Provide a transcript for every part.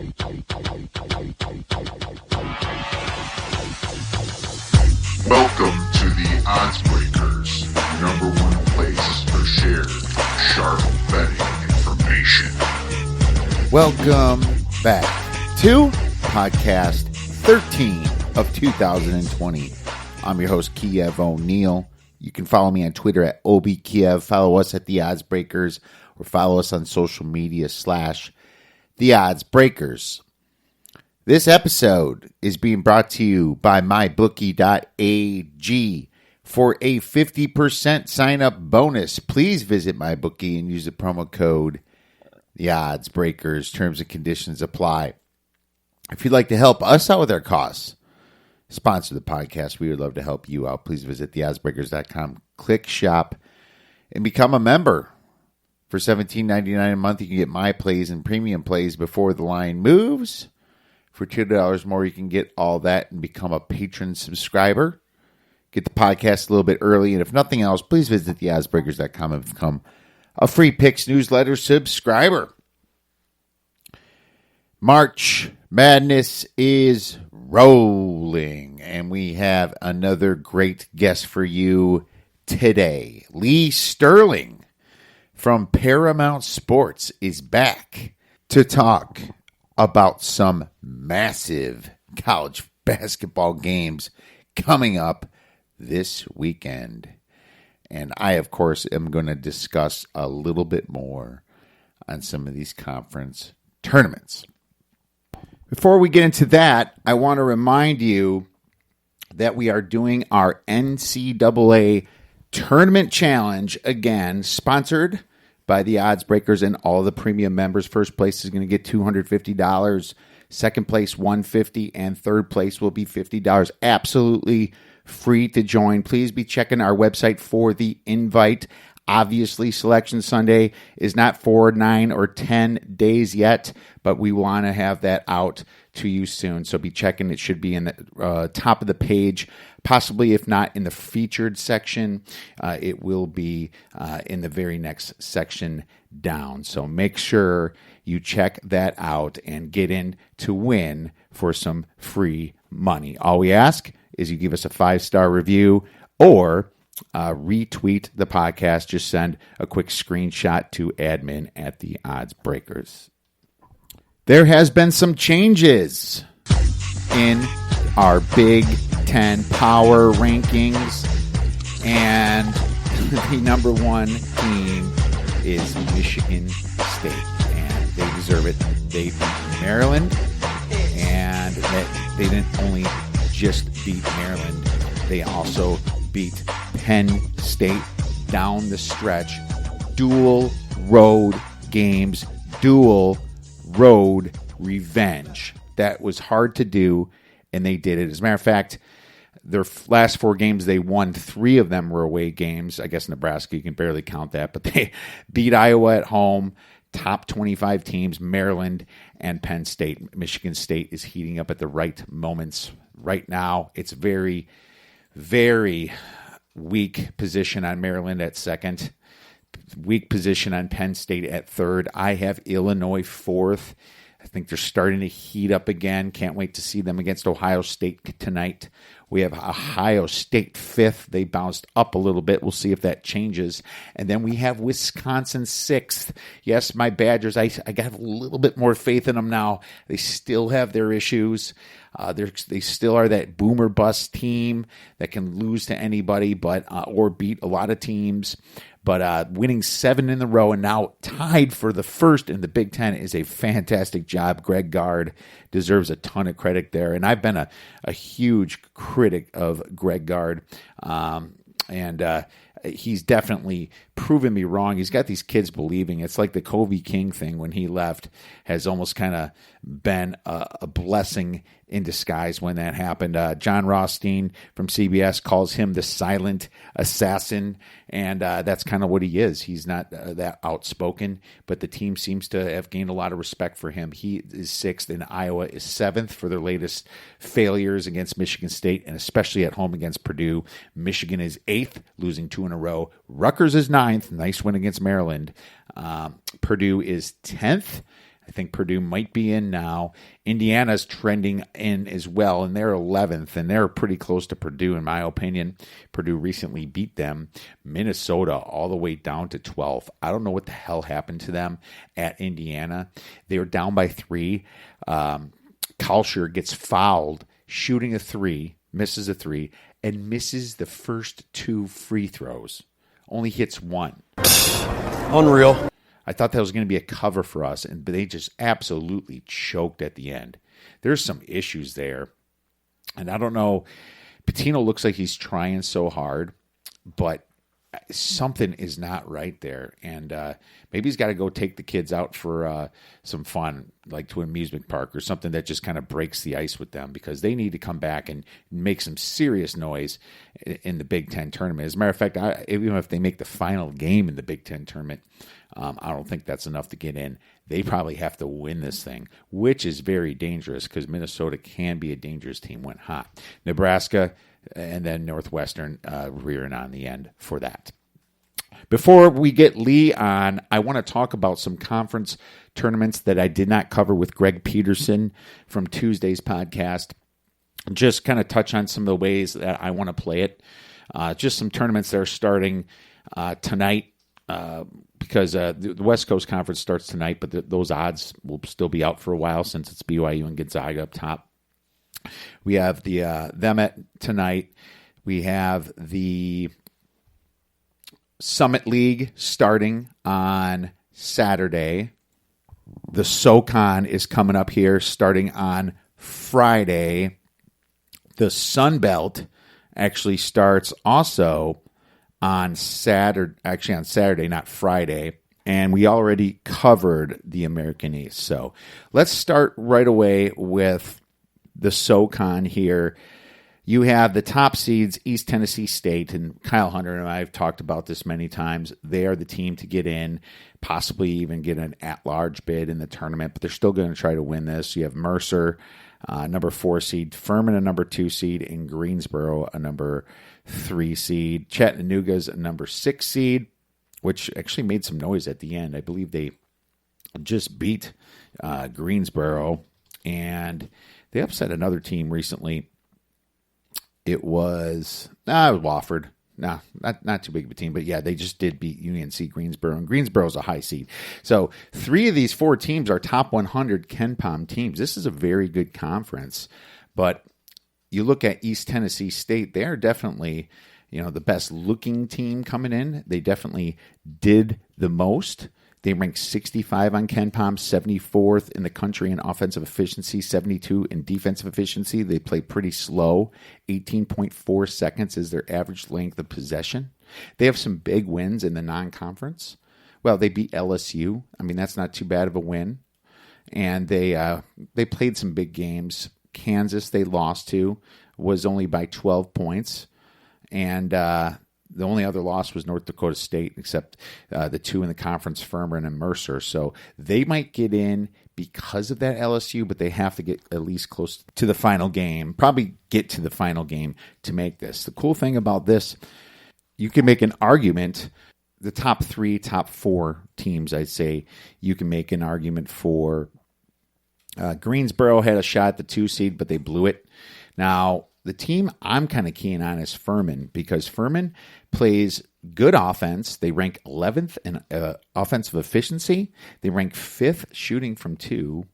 Welcome to the Odds Breakers, number one place for shared, sharp betting information. Welcome back to podcast 13 of 2020. I'm your host, Kiev O'Neill. You can follow me on Twitter at OBKiev. Follow us at The Odds Breakers or follow us on social media / The Odds Breakers. This episode is being brought to you by MyBookie.ag. For a 50% sign-up bonus, please visit MyBookie and use the promo code The Odds Breakers. Terms and conditions apply. If you'd like to help us out with our costs, sponsor the podcast, we would love to help you out. Please visit theoddsbreakers.com, click shop, and become a member. For $17.99 a month, you can get my plays and premium plays before the line moves. For $2 more, you can get all that and become a patron subscriber. Get the podcast a little bit early. And if nothing else, please visit theoddsbreakers.com and become a free picks newsletter subscriber. March Madness is rolling, and we have another great guest for you today. Lee Sterling from Paramount Sports is back to talk about some massive college basketball games coming up this weekend. And I, of course, am going to discuss a little bit more on some of these conference tournaments. Before we get into that, I want to remind you that we are doing our NCAA Tournament Challenge again, sponsored by the Odds Breakers and all the premium members. First place is going to get $250, second place $150, and third place will be $50. Absolutely free to join. Please be checking our website for the invite. Obviously, Selection Sunday is not 4, 9, or 10 days yet, but we want to have that out to you soon. So be checking. It should be in the top of the page, possibly if not in the featured section. It will be in the very next section down. So make sure you check that out and get in to win for some free money. All we ask is you give us a 5-star review or retweet the podcast. Just send a quick screenshot to admin at the Odds Breakers. There has been some changes in our Big Ten power rankings, and the number one team is Michigan State, and they deserve it. They beat Maryland, and they didn't only just beat Maryland, they also beat Penn State down the stretch. Dual road games, dual road revenge. That was hard to do, and they did it. As a matter of fact, their last 4 games, they won 3 of them were away games. I guess Nebraska, you can barely count that, but they beat Iowa at home, top 25 teams, Maryland and Penn State. Michigan State is heating up at the right moments right now. It's very, very weak position on Maryland at second, weak position on Penn State at third. I have Illinois fourth. I think they're starting to heat up again. Can't wait to see them against Ohio State tonight. We have Ohio State fifth. They bounced up a little bit. We'll see if that changes. And then we have Wisconsin sixth. Yes, my Badgers, I got a little bit more faith in them now. They still have their issues. They still are that boomer bust team that can lose to anybody, but or beat a lot of teams. But winning 7 in a row and now tied for the first in the Big Ten is a fantastic job. Greg Gard deserves a ton of credit there. And I've been a huge critic of Greg Gard. And he's definitely proven me wrong. He's got these kids believing. It's like the Kobe King thing when he left has almost kind of been a blessing in disguise when that happened. John Rothstein from CBS calls him the silent assassin, and that's kind of what he is. He's not that outspoken, but the team seems to have gained a lot of respect for him. He is sixth, and Iowa is seventh for their latest failures against Michigan State, and especially at home against Purdue. Michigan is eighth, losing 2 in a row. Rutgers is ninth, nice win against Maryland. Purdue is 10th. I think Purdue might be in now. Indiana's trending in as well, and they're 11th, and they're pretty close to Purdue, in my opinion. Purdue recently beat them. Minnesota all the way down to 12th. I don't know what the hell happened to them at Indiana. They were down by 3. Kalsher gets fouled, shooting a 3, misses a 3, and misses the first 2 free throws. Only hits 1. Unreal. I thought that was going to be a cover for us, but they just absolutely choked at the end. There's some issues there. And I don't know, Pitino looks like he's trying so hard, but something is not right there. And maybe he's got to go take the kids out for some fun, like to an amusement park or something that just kind of breaks the ice with them, because they need to come back and make some serious noise in the Big Ten tournament. As a matter of fact, even if they make the final game in the Big Ten tournament, I don't think that's enough to get in. They probably have to win this thing, which is very dangerous because Minnesota can be a dangerous team when hot. Nebraska and then Northwestern rearing on the end for that. Before we get Lee on, I want to talk about some conference tournaments that I did not cover with Greg Peterson from Tuesday's podcast. Just kind of touch on some of the ways that I want to play it. Just some tournaments that are starting tonight. Because the West Coast Conference starts tonight, but those odds will still be out for a while since it's BYU and Gonzaga up top. We have them at tonight. We have the Summit League starting on Saturday. The SoCon is coming up here starting on Friday. The Sun Belt actually starts also on Saturday, not Friday, and we already covered the American East. So let's start right away with the SoCon here. You have the top seeds, East Tennessee State, and Kyle Hunter and I have talked about this many times. They are the team to get in, possibly even get an at-large bid in the tournament, but they're still going to try to win this. You have Mercer, number 4 seed, Furman, a number 2 seed, and Greensboro, a number 3 seed. Chattanooga's a number 6 seed, which actually made some noise at the end. I believe they just beat Greensboro, and they upset another team recently. It was Wofford. No, not too big of a team, but yeah, they just did beat UNC Greensboro, and Greensboro's a high seed. So 3 of these 4 teams are top 100 KenPom teams. This is a very good conference, but you look at East Tennessee State, they're definitely, the best looking team coming in. They definitely did the most. They ranked 65 on KenPom, 74th in the country in offensive efficiency, 72 in defensive efficiency. They play pretty slow. 18.4 seconds is their average length of possession. They have some big wins in the non-conference. Well, they beat LSU. I mean, that's not too bad of a win. And they played some big games. Kansas, they lost to, was only by 12 points. And the only other loss was North Dakota State, except the 2 in the conference, Furman and Mercer. So they might get in because of that LSU, but they have to get at least close to the final game, probably get to the final game to make this. The cool thing about this, you can make an argument, the top 3, top 4 teams, I'd say, you can make an argument for. Greensboro had a shot at the 2 seed, but they blew it. Now, the team I'm kind of keen on is Furman, because Furman plays good offense. They rank 11th in offensive efficiency. They rank 5th shooting from 2.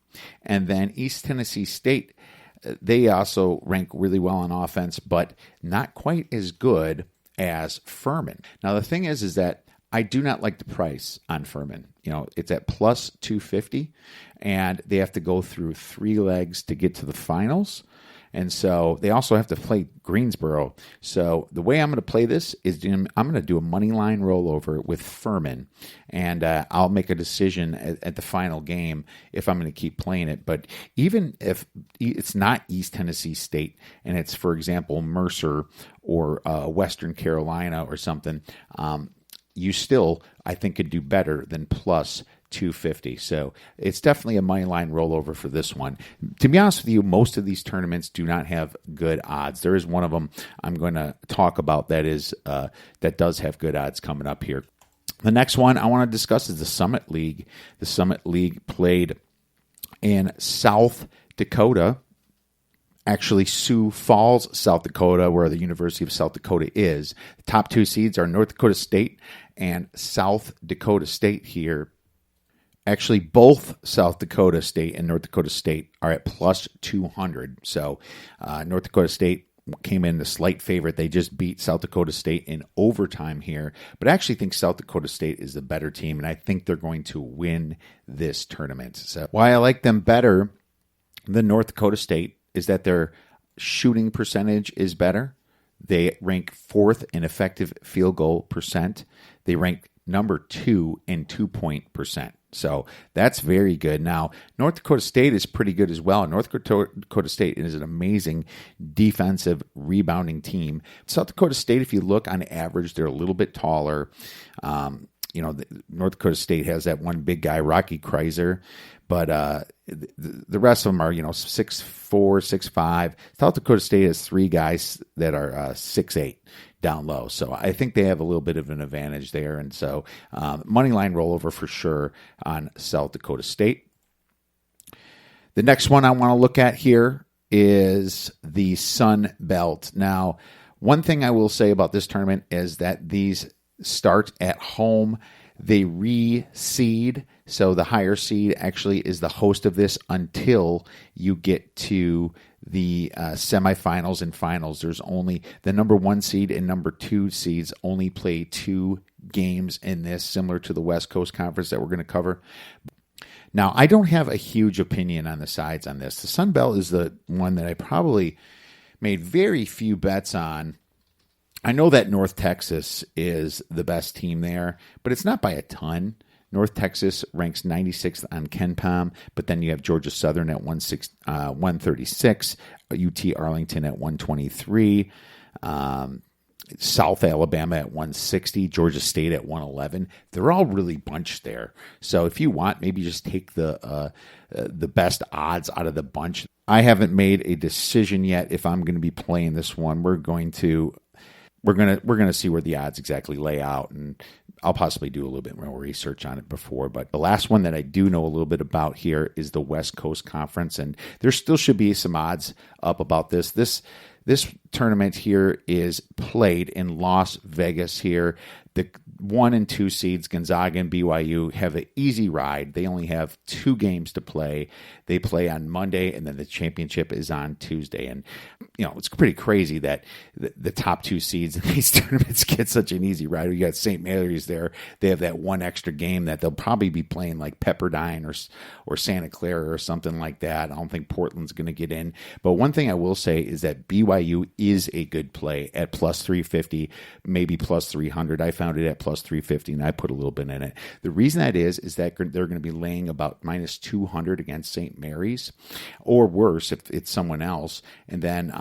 And then East Tennessee State, they also rank really well on offense, but not quite as good as Furman. Now, the thing is that I do not like the price on Furman. It's at plus 250, and they have to go through 3 legs to get to the finals. And so they also have to play Greensboro. So the way I'm going to play this is I'm going to do a money line rollover with Furman, and I'll make a decision at the final game if I'm going to keep playing it. But even if it's not East Tennessee State and it's, for example, Mercer or Western Carolina or something, you still, I think, could do better than plus 250. So it's definitely a money line rollover for this one. To be honest with you, most of these tournaments do not have good odds. There is one of them I'm going to talk about that does have good odds coming up here. The next one I want to discuss is the Summit League. The Summit League played in South Dakota, actually Sioux Falls, South Dakota, where the University of South Dakota is. The top 2 seeds are North Dakota State and South Dakota State here. Actually, both South Dakota State and North Dakota State are at plus 200. So North Dakota State came in the slight favorite. They just beat South Dakota State in overtime here. But I actually think South Dakota State is the better team, and I think they're going to win this tournament. So why I like them better than North Dakota State is that their shooting percentage is better. They rank 4th in effective field goal percent. They rank number 2 in 2-point percent. So that's very good. Now, North Dakota State is pretty good as well. North Dakota State is an amazing defensive rebounding team. South Dakota State, if you look on average, they're a little bit taller. North Dakota State has that one big guy, Rocky Kreiser, but the rest of them are, 6'4", 6'5". South Dakota State has 3 guys that are 6'8". down low. So I think they have a little bit of an advantage there. And so money line rollover for sure on South Dakota State. The next one I want to look at here is the Sun Belt. Now, one thing I will say about this tournament is that these start at home. They reseed. So the higher seed actually is the host of this until you get to the semifinals and finals. There's only the number 1 seed and number 2 seeds only play 2 games in this, similar to the West Coast Conference that we're going to cover. Now, I don't have a huge opinion on the sides on this. The Sun Belt is the one that I probably made very few bets on. I know that North Texas is the best team there, but it's not by a ton. North Texas ranks 96th on KenPom, but then you have Georgia Southern at 136, UT Arlington at 123, South Alabama at 160, Georgia State at 111. They're all really bunched there. So if you want, maybe just take the best odds out of the bunch. I haven't made a decision yet if I'm going to be playing this one. We're going to see where the odds exactly lay out, and I'll possibly do a little bit more research on it before. But the last one that I do know a little bit about here is the West Coast Conference, and there still should be some odds up about this. This tournament here is played in Las Vegas here. The 1 and 2 seeds, Gonzaga and BYU, have an easy ride. They only have 2 games to play. They play on Monday, and then the championship is on Tuesday. And, it's pretty crazy that the top 2 seeds in these tournaments get such an easy ride. You got St. Mary's there. They have that one extra game that they'll probably be playing like Pepperdine or Santa Clara or something like that. I don't think Portland's going to get in. But one thing I will say is that BYU is a good play at plus 350, maybe plus 300. I found it at plus 350, and I put a little bit in it. The reason that is that they're going to be laying about minus 200 against St. Mary's, or worse if it's someone else, and then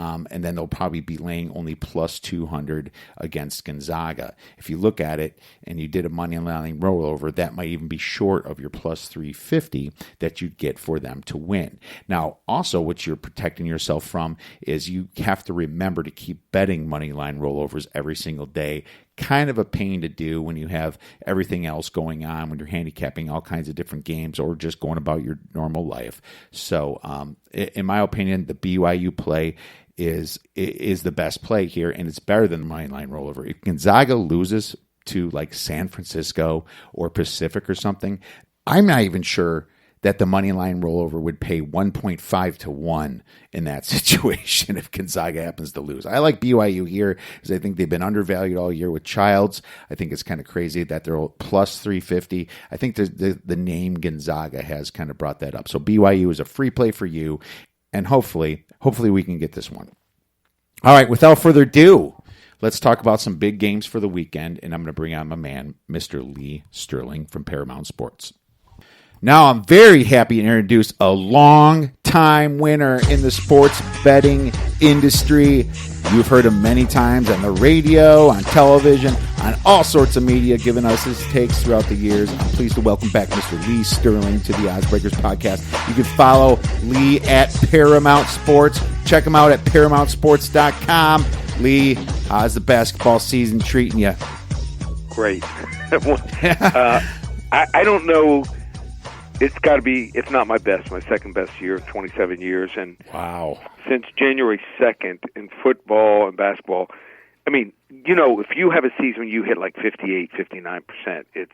they'll probably be laying only plus 200 against Gonzaga. If you look at it and you did a money line rollover, that might even be short of your plus 350 that you'd get for them to win. Now, also what you're protecting yourself from is you have to remember to keep betting money line rollovers every single day. Kind of a pain to do when you have everything else going on, when you're handicapping all kinds of different games or just going about your normal life. So in my opinion, the BYU play is the best play here, and it's better than the money line rollover. If Gonzaga loses to like San Francisco or Pacific or something, I'm not even sure that the money line rollover would pay 1.5 to 1 in that situation if Gonzaga happens to lose. I like BYU here because I think they've been undervalued all year with Childs. I think it's kind of crazy that they're plus 350. I think the name Gonzaga has kind of brought that up. So BYU is a free play for you, and hopefully we can get this one. All right, without further ado, let's talk about some big games for the weekend, and I'm going to bring on my man, Mr. Lee Sterling from Paramount Sports. Now I'm very happy to introduce a long-time winner in the sports betting industry. You've heard him many times on the radio, on television, on all sorts of media, giving us his takes throughout the years. I'm pleased to welcome back Mr. Lee Sterling to the Oddsbreakers podcast. You can follow Lee at Paramount Sports. Check him out at ParamountSports.com. Lee, how's the basketball season treating you? Great. I don't know it's got to be, if not my best, my second best year of 27 years. And wow. Since January 2nd in football and basketball, I mean, you know, if you have a season you hit like 58, 59%, it's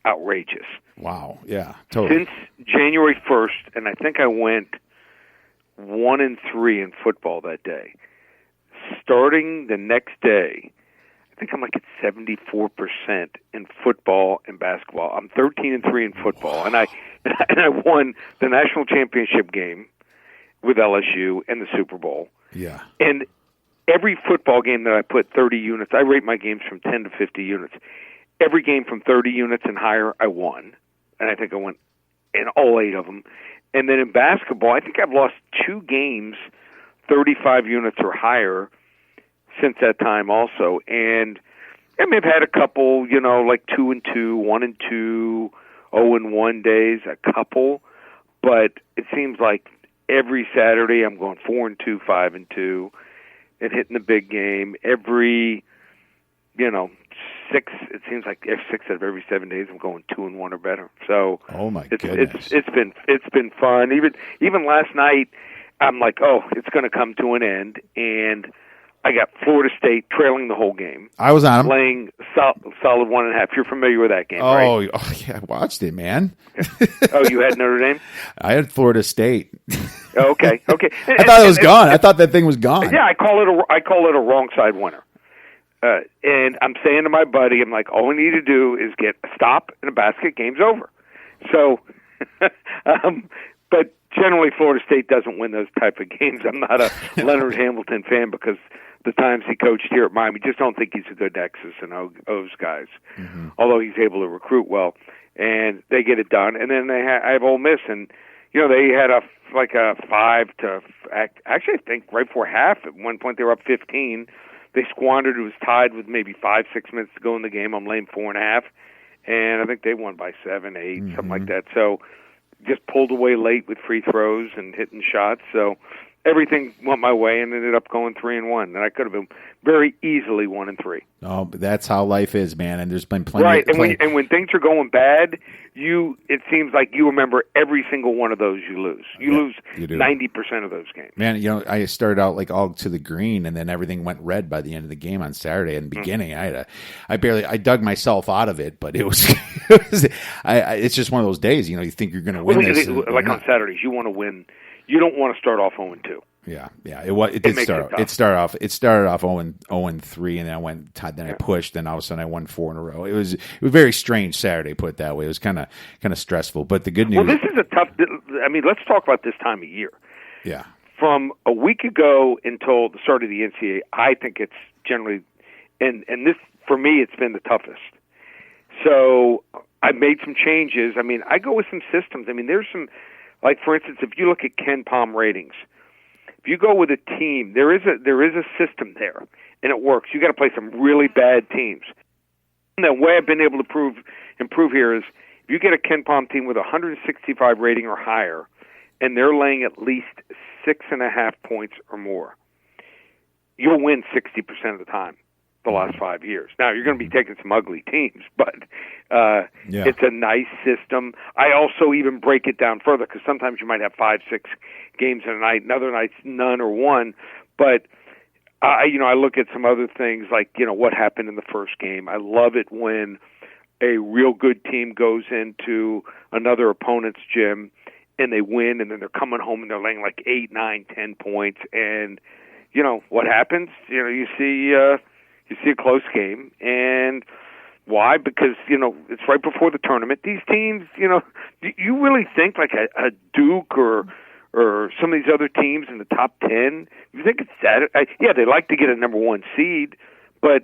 outrageous. Wow. Yeah, totally. Since January 1st, and I think I went 1-3 in football that day. Starting the next day, I think I'm like at 74% in football and basketball. I'm 13-3 in football, and I won the national championship game with LSU and the Super Bowl. Yeah. And every football game that I put 30 units, I rate my games from 10 to 50 units. Every game from 30 units and higher, I won, and I think I won in all 8 of them. And then in basketball, I think I've lost 2 games, 35 units or higher, since that time also. And I mean, I've had a couple, you know, like 2-2, 1-2, 0-1 days, a couple. But it seems like every Saturday I'm going 4-2, 5-2, and hitting the big game. Every, you know, 6. It seems like 6 out of every 7 days I'm going 2-1 or better. So, oh my goodness, it's been fun. Even last night, I'm like, oh, it's going to come to an end, and I got Florida State trailing the whole game. I was on them. Laying solid 1.5. You're familiar with that game, right? Oh, yeah, I watched it, man. Oh, you had Notre Dame? I had Florida State. Okay. I thought it was gone. I thought that thing was gone. Yeah, I call it a wrong side winner. And I'm saying to my buddy, I'm like, all we need to do is get a stop and a basket, game's over. So, but generally Florida State doesn't win those type of games. I'm not a Leonard Hamilton fan because the times he coached here at Miami, just don't think he's a good X's and O's guys, although he's able to recruit well. And they get it done. And then I have Ole Miss, and, you know, they had a 5 to, actually I think right before half, at one point they were up 15. They squandered. It was tied with maybe 5-6 minutes to go in the game. I'm laying 4.5, and I think they won by 7, 8, something like that. So just pulled away late with free throws and hitting shots. So everything went my way and ended up going 3-1. And I could have been very easily 1-3. Oh, but that's how life is, man. And there's been plenty. Right, and when things are going bad, it seems like you remember every single one of those you lose. You lose 90% of those games. Man, you know, I started out like all to the green, and then everything went red by the end of the game on Saturday. In the beginning, I dug myself out of it, but it was, it's just one of those days. You know, you think you're going to win this, like on Saturdays, you want to win. You don't want to start off 0-2. Yeah. It did start. It started off 0-3, and then I pushed. Then all of a sudden I won 4 in a row. It was a very strange Saturday, put it that way. It was kind of stressful. But the good news. Well, this is a tough. I mean, let's talk about this time of year. Yeah. From a week ago until the start of the NCAA, I think it's generally, and this for me, it's been the toughest. So I made some changes. I mean, I go with some systems. I mean, there's some. Like, for instance, if you look at Ken Palm ratings, if you go with a team, there is a system there, and it works. You got to play some really bad teams. And the way I've been able to improve here is if you get a Ken Palm team with 165 rating or higher, and they're laying at least 6.5 points or more, you'll win 60% of the time the last 5 years. Now, you're going to be taking some ugly teams, but it's a nice system. I also even break it down further because sometimes you might have 5, 6 games in a night, and other nights none or one. But I look at some other things like, you know, what happened in the first game. I love it when a real good team goes into another opponent's gym and they win, and then they're coming home and they're laying like 8, 9, 10 points. And, you know, what happens? You know, you see a close game, and why? Because, you know, it's right before the tournament. These teams, you know, do you really think like a Duke or some of these other teams in the top 10? You think it's that? Yeah, they like to get a number 1 seed, but,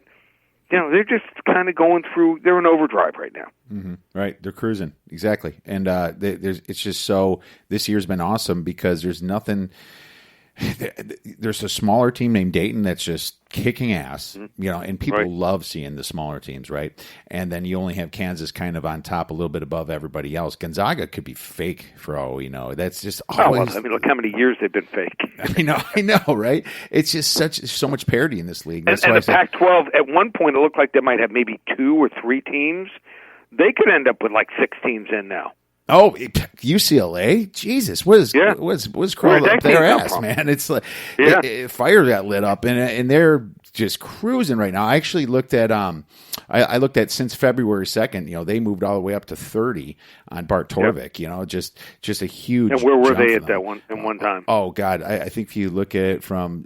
you know, they're just kind of going through. They're in overdrive right now. Mm-hmm. Right, they're cruising exactly, and it's just so. This year's been awesome because there's nothing. There's a smaller team named Dayton that's just kicking ass, you know, and people love seeing the smaller teams, right? And then you only have Kansas kind of on top, a little bit above everybody else. Gonzaga could be fake for all we know. That's just always. I mean, look how many years they've been fake. I know, right? It's just so much parity in this league. That's and the Pac-12, at one point, it looked like they might have maybe 2 or 3 teams. They could end up with like 6 teams in now. Oh, UCLA! Jesus, what's crawling up their ass, man? It's like fire got lit up, and they're just cruising right now. I actually looked at I looked at since February 2nd. They moved all the way up to 30 on Bart Torvik. Just a huge. And where were they at them. that one time? Oh God, I think if you look at it from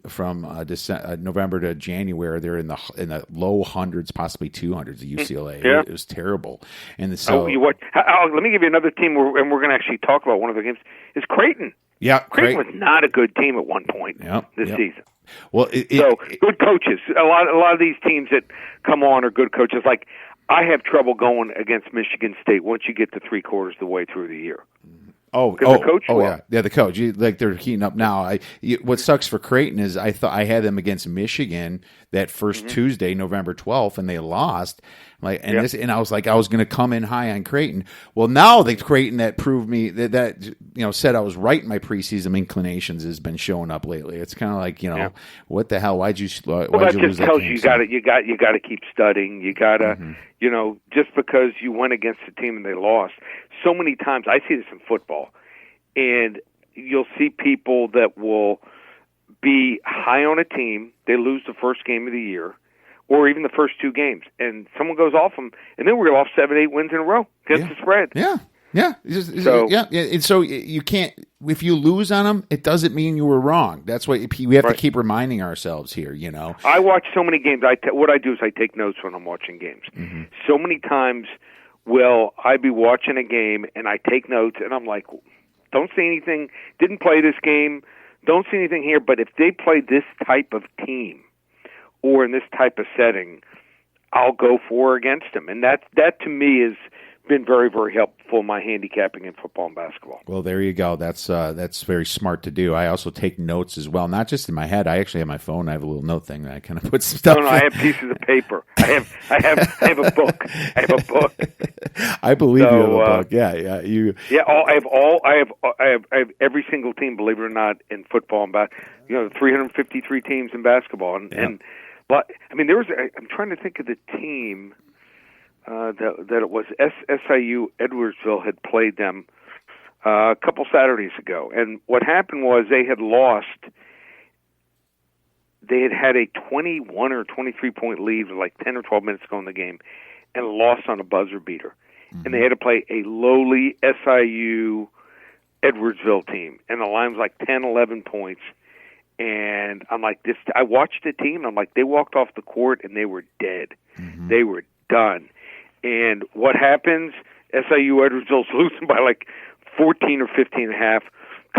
November to January, they're in the low hundreds, possibly 200s of UCLA. Yeah. It was terrible. And so let me give you another team, and we're going to actually talk about one of the games. Is Creighton? Yeah, Creighton was not a good team at one point this season. Well, good coaches. A lot of these teams that come on are good coaches. Like I have trouble going against Michigan State once you get to 3/4 of the way through the year. The coach. The coach. They're heating up now. What sucks for Creighton is I had them against Michigan that first Tuesday, November 12th, and they lost. And I was like, I was going to come in high on Creighton. Well, now the Creighton that proved me that said I was right in my preseason inclinations has been showing up lately. It's kind of like what the hell? Why'd you lose that just tells you got to keep studying. You got to just because you went against a team and they lost. So many times I see this in football, and you'll see people that will be high on a team. They lose the first game of the year, or even the first 2 games, and someone goes off them, and then we're off 7-8 wins in a row against the spread. Yeah. And so you can't. If you lose on them, it doesn't mean you were wrong. That's what we have to keep reminding ourselves here. I watch so many games. What I do is I take notes when I'm watching games. Mm-hmm. So many times, will I be watching a game and I take notes, and I'm like, don't see anything. Didn't play this game. Don't see anything here. But if they play this type of team, or in this type of setting, I'll go for or against them. And that to me has been very, very helpful in my handicapping in football and basketball. Well, there you go. That's very smart to do. I also take notes as well, not just in my head. I actually have my phone. I have a little note thing that I kind of put some stuff. No, I have pieces of paper. I have a book. I have a book. I believe you have a book. Yeah. I have every single team, believe it or not, in football and basketball. 353 teams in basketball, but I mean, I'm trying to think of the team that it was. SIU Edwardsville had played them a couple Saturdays ago, and what happened was they had lost. They had a 21 or 23 point lead with like 10 or 12 minutes to go in the game, and lost on a buzzer beater, and they had to play a lowly SIU Edwardsville team, and the line was like 10, 11 points. And I'm like, I watched the team, and I'm like, they walked off the court, and they were dead. Mm-hmm. They were done. And what happens? SIU Edwardsville's losing by like 14 or 15 and a half,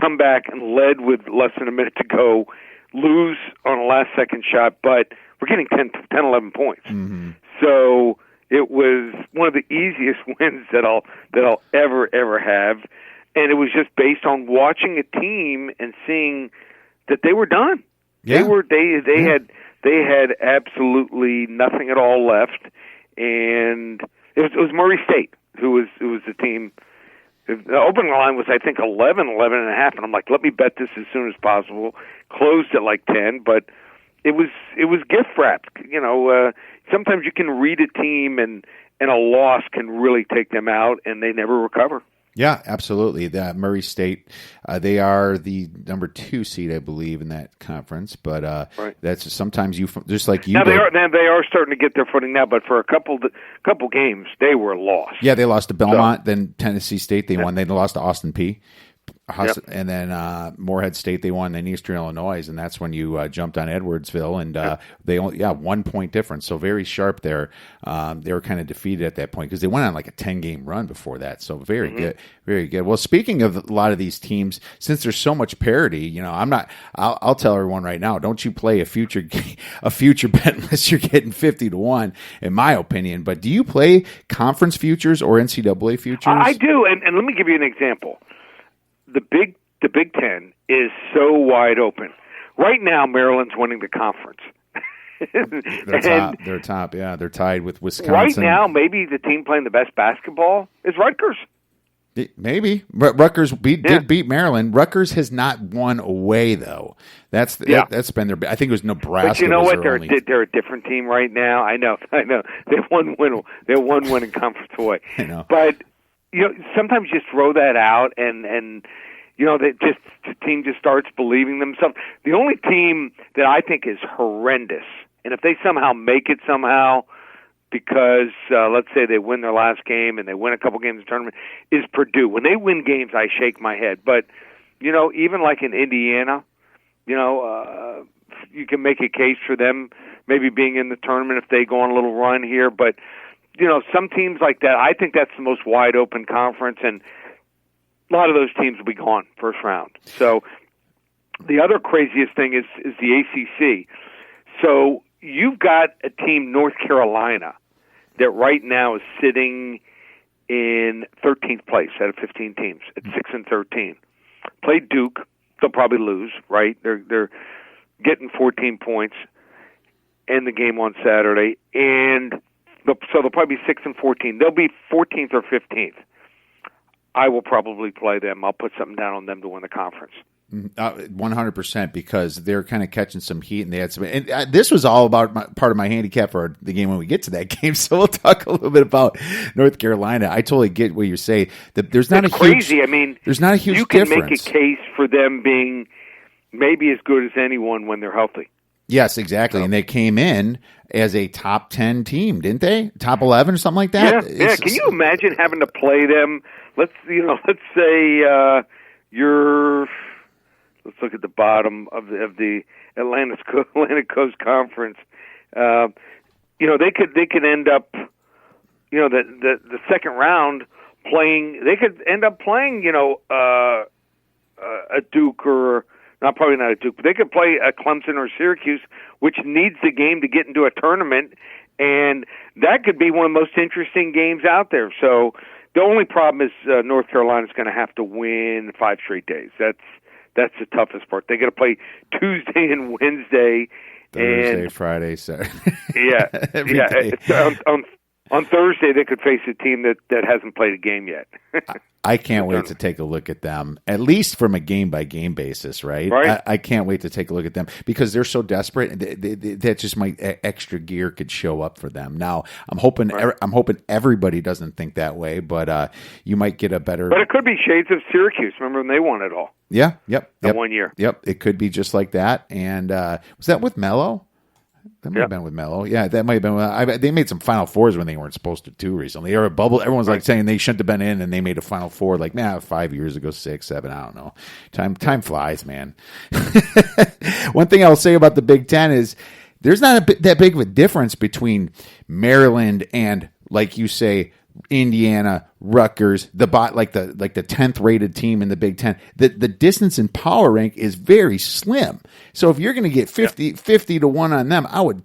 come back and led with less than a minute to go, lose on a last-second shot, but we're getting 10, 11 points. Mm-hmm. So it was one of the easiest wins that I'll ever have, and it was just based on watching a team and seeing that they were done. Yeah. They had absolutely nothing at all left, and it was Murray State who was the team. The opening line was, I think, 11 and a half, and I'm like, let me bet this as soon as possible. Closed at like 10, but it was gift wrapped. Sometimes you can read a team and a loss can really take them out, and they never recover. Yeah, absolutely. The Murray State, they are the number 2 seed, I believe, in that conference. But that's sometimes just like you. Now they are starting to get their footing now, but for a couple games they were lost. Yeah, they lost to Belmont, then Tennessee State they won. They lost to Austin Peay. And then Morehead State they won in Eastern Illinois, and that's when you jumped on Edwardsville, and they only 1 point difference, so very sharp there. They were kind of defeated at that point because they went on like a 10-game run before that, so very good, very good. Well, speaking of a lot of these teams, since there's so much parity, I'll tell everyone right now, don't you play a future bet unless you're getting 50-1, in my opinion. But do you play conference futures or NCAA futures? I do, and let me give you an example. The Big Ten is so wide open. Right now, Maryland's winning the conference. They're top. Yeah, they're tied with Wisconsin. Right now, maybe the team playing the best basketball is Rutgers. Maybe Rutgers did beat Maryland. Rutgers has not won away though. That's been their. I think it was Nebraska. But you know what? They're a different team right now. I know. They won win in conference away. I know. But sometimes you just throw that out, and the team just starts believing themselves. The only team that I think is horrendous, and if they somehow make it because let's say they win their last game and they win a couple games in the tournament, is Purdue. When they win games, I shake my head. But even like in Indiana, you can make a case for them maybe being in the tournament if they go on a little run here. But some teams like that, I think that's the most wide open conference, and a lot of those teams will be gone first round. So the other craziest thing is the ACC. So you've got a team, North Carolina, that right now is sitting in 13th place out of 15 teams at 6-13. Played Duke, they'll probably lose, right? They're getting 14 points in the game on Saturday, and so they'll probably be 6-14. They'll be 14th or 15th. I will probably play them. I'll put something down on them to win the conference. 100%, because they're kind of catching some heat, and they had some. And this was all about part of my handicap for the game when we get to that game. So we'll talk a little bit about North Carolina. I totally get what you're saying. There's not it's a crazy. Huge, there's not a huge you can difference. make a case for them being maybe as good as anyone when they're healthy. Yes, exactly. And they came in as a top 10 team, didn't they? Top 11 or something like that? Yeah. Can you imagine having to play them? Let's say let's look at the bottom of the Atlantic Coast Conference. They could end up, the second round playing. They could end up playing, a Duke or. Probably not a Duke, but they could play a Clemson or Syracuse, which needs the game to get into a tournament, and that could be one of the most interesting games out there. So the only problem is North Carolina's going to have to win 5 straight days. That's the toughest part. They got to play Tuesday and Wednesday, Thursday, Friday, Saturday. On Thursday, they could face a team that hasn't played a game yet. I can't wait to take a look at them, at least from a game-by-game basis, right? I can't wait to take a look at them because they're so desperate. That just might extra gear could show up for them. Now, I'm hoping everybody doesn't think that way, but you might get a better. But it could be shades of Syracuse. Remember when they won it all? Yeah. Yep. 1 year. Yep. It could be just like that. And was that with Melo? That might have been with Melo. Yeah, that might have been. They made some Final Fours when they weren't supposed to too recently. They were a bubble. Everyone's like saying they shouldn't have been in, and they made a Final Four 5 years ago, 6, 7. I don't know. Time flies, man. One thing I'll say about the Big Ten is there's not that big of a difference between Maryland and, like you say, Indiana, Rutgers, the 10th rated team in the Big Ten. The distance in power rank is very slim. So if you're going to get 50 to 1 on them, I would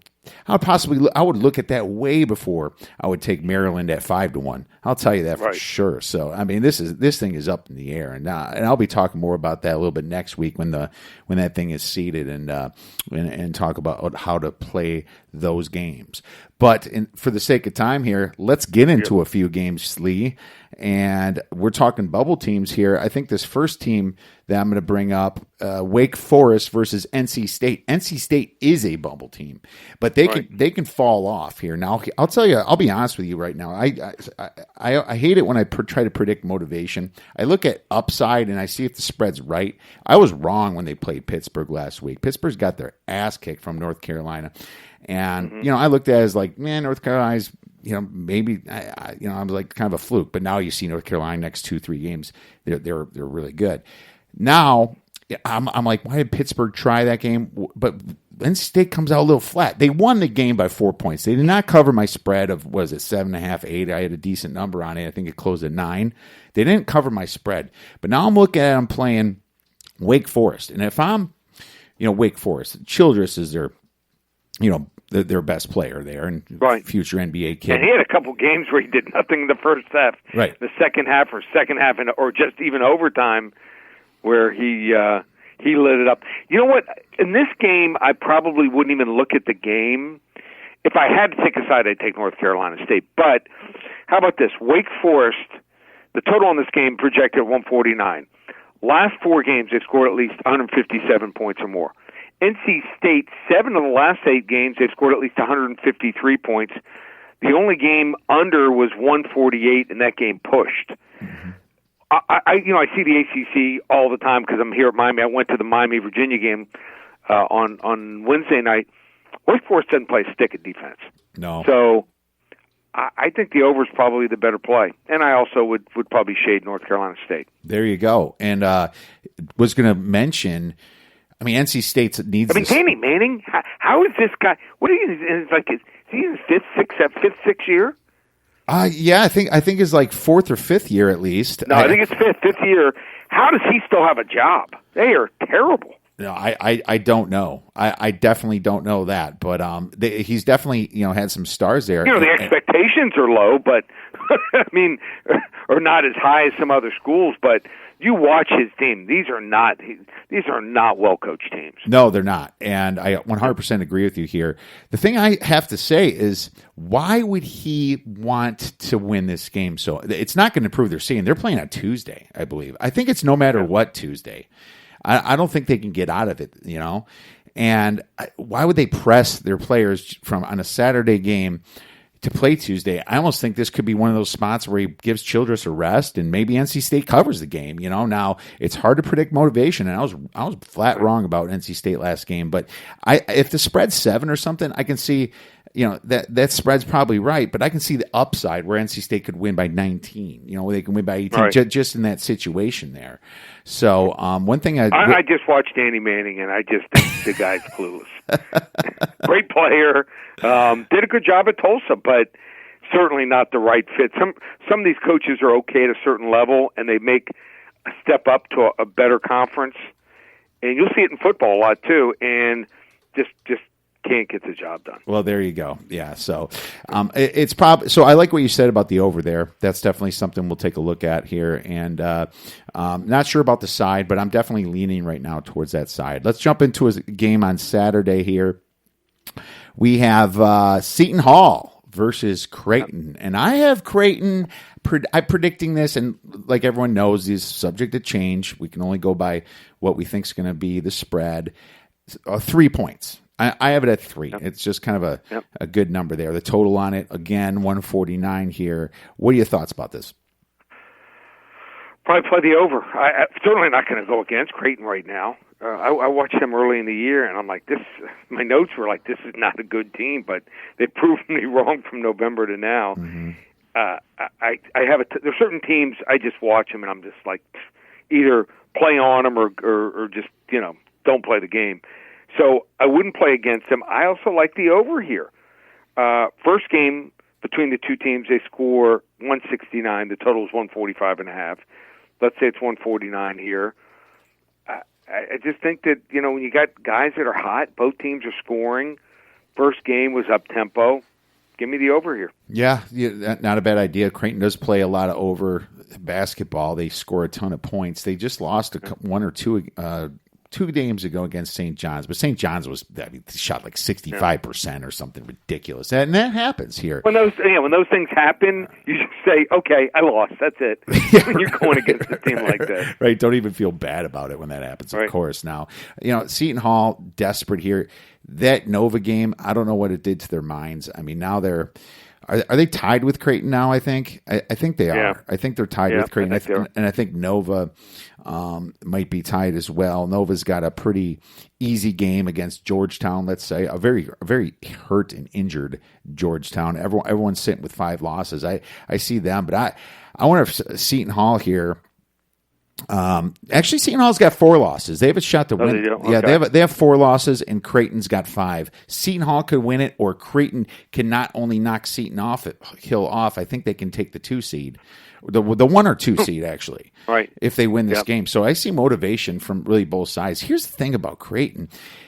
look at that way before I would take Maryland at 5 to 1. I'll tell you that for sure. So I mean, this thing is up in the air, and I'll be talking more about that a little bit next week when that thing is seeded and talk about how to play those games. But for the sake of time here, let's get into a few games, Lee. And we're talking bubble teams here. I think this first team that I'm going to bring up, Wake Forest versus NC State. NC State is a bubble team, but they can fall off here. Now, I'll tell you, I'll be honest with you right now. I hate it when I try to predict motivation. I look at upside and I see if the spread's right. I was wrong when they played Pittsburgh last week. Pittsburgh's got their ass kicked from North Carolina. And, I looked at it as like, man, North Carolina's, maybe, I was like kind of a fluke. But now you see North Carolina next 2-3 games, they're really good. Now, I'm like, why did Pittsburgh try that game? But NC State comes out a little flat. They won the game by 4 points. They did not cover my spread of, 7.5, 8. I had a decent number on it. I think it closed at 9. They didn't cover my spread. But now I'm looking at them playing Wake Forest. And if I'm, Wake Forest, Childress is their best player there and future NBA kid. And he had a couple games where he did nothing in the first half. Right. The second half, or just even overtime, where he lit it up. You know what? In this game, I probably wouldn't even look at the game. If I had to take a side, I'd take North Carolina State. But how about this? Wake Forest, the total on this game projected at 149. Last 4 games, they've scored at least 157 points or more. NC State, 7 of the last 8 games, they've scored at least 153 points. The only game under was 148, and that game pushed. Mm-hmm. I see the ACC all the time because I'm here at Miami. I went to the Miami-Virginia game on Wednesday night. Wake Forest doesn't play a stick of defense. No. So I think the over is probably the better play. And I also would probably shade North Carolina State. There you go. And was going to mention, I mean, NC State needs this. Danny Manning, how is this guy? What are you? Is he in his fifth year? Yeah, I think it's like fourth or fifth year at least. No, I think it's fifth year. How does he still have a job? They are terrible. No, I don't know. I definitely don't know that. But he's definitely had some stars there. The expectations are low, but I mean, or not as high as some other schools. But you watch his team; these are not well coached teams. No, they're not. And I 100% agree with you here. The thing I have to say is, why would he want to win this game? So it's not going to improve their seeding. They're playing on Tuesday, I believe. I think it's no matter what Tuesday. I don't think they can get out of it, And why would they press their players from on a Saturday game to play Tuesday? I almost think this could be one of those spots where he gives Childress a rest, and maybe NC State covers the game. Now it's hard to predict motivation, and I was flat wrong about NC State last game. But if the spread's 7 or something, I can see. That spread's probably right, but I can see the upside where NC State could win by 19. Where they can win by 18, right. just in that situation there. So one thing I just watched Danny Manning, and I just think the guy's clueless. Great player, did a good job at Tulsa, but certainly not the right fit. Some of these coaches are okay at a certain level, and they make a step up to a better conference, and you'll see it in football a lot too, and just can't get the job done. Well, there you go. Yeah. So it's probably, so I like what you said about the over there. That's definitely something we'll take a look at here. And not sure about the side, but I'm definitely leaning right now towards that side. Let's jump into a game on Saturday here. We have Seton Hall versus Creighton. And I have Creighton, I'm predicting this, and like everyone knows, is subject to change. We can only go by what we think is going to be the spread. 3 points. I have it at 3. Yep. It's just kind of a good number there. The total on it, again, 149 here. What are your thoughts about this? Probably play the over. I'm certainly not going to go against Creighton right now. I watched them early in the year, and I'm like, my notes were like, this is not a good team, but they've proven me wrong from November to now. Mm-hmm. I have there's certain teams, I just watch them, and I'm just like, either play on them or just, don't play the game. So I wouldn't play against them. I also like the over here. First game between the two teams, they score 169. The total is 145.5. Let's say it's 149 here. I just think that, when you got guys that are hot, both teams are scoring. First game was up-tempo. Give me the over here. Yeah, not a bad idea. Creighton does play a lot of over basketball. They score a ton of points. They just lost one or two games ago against St. John's, but St. John's shot like 65% or something ridiculous, and that happens here. When those things happen, you just say, "Okay, I lost. That's it." When you're going against a team like that, right? Don't even feel bad about it when that happens. Of course. Now, Seton Hall desperate here. That Nova game, I don't know what it did to their minds. I mean, now they're. Are they tied with Creighton now, I think? I think they are. Yeah. I think they're tied with Creighton. And I think Nova might be tied as well. Nova's got a pretty easy game against Georgetown, let's say. A very hurt and injured Georgetown. Everyone's sitting with 5 losses. I see them, but I wonder if Seton Hall here. Actually, Seton Hall's got 4 losses. They have a shot to win. They do? Okay. Yeah, they have 4 losses, and Creighton's got 5. Seton Hall could win it, or Creighton can not only knock Seton Hill off. I think they can take the 2 seed, the 1 or 2 seed actually, right? If they win this game. So I see motivation from really both sides. Here's the thing about Creighton: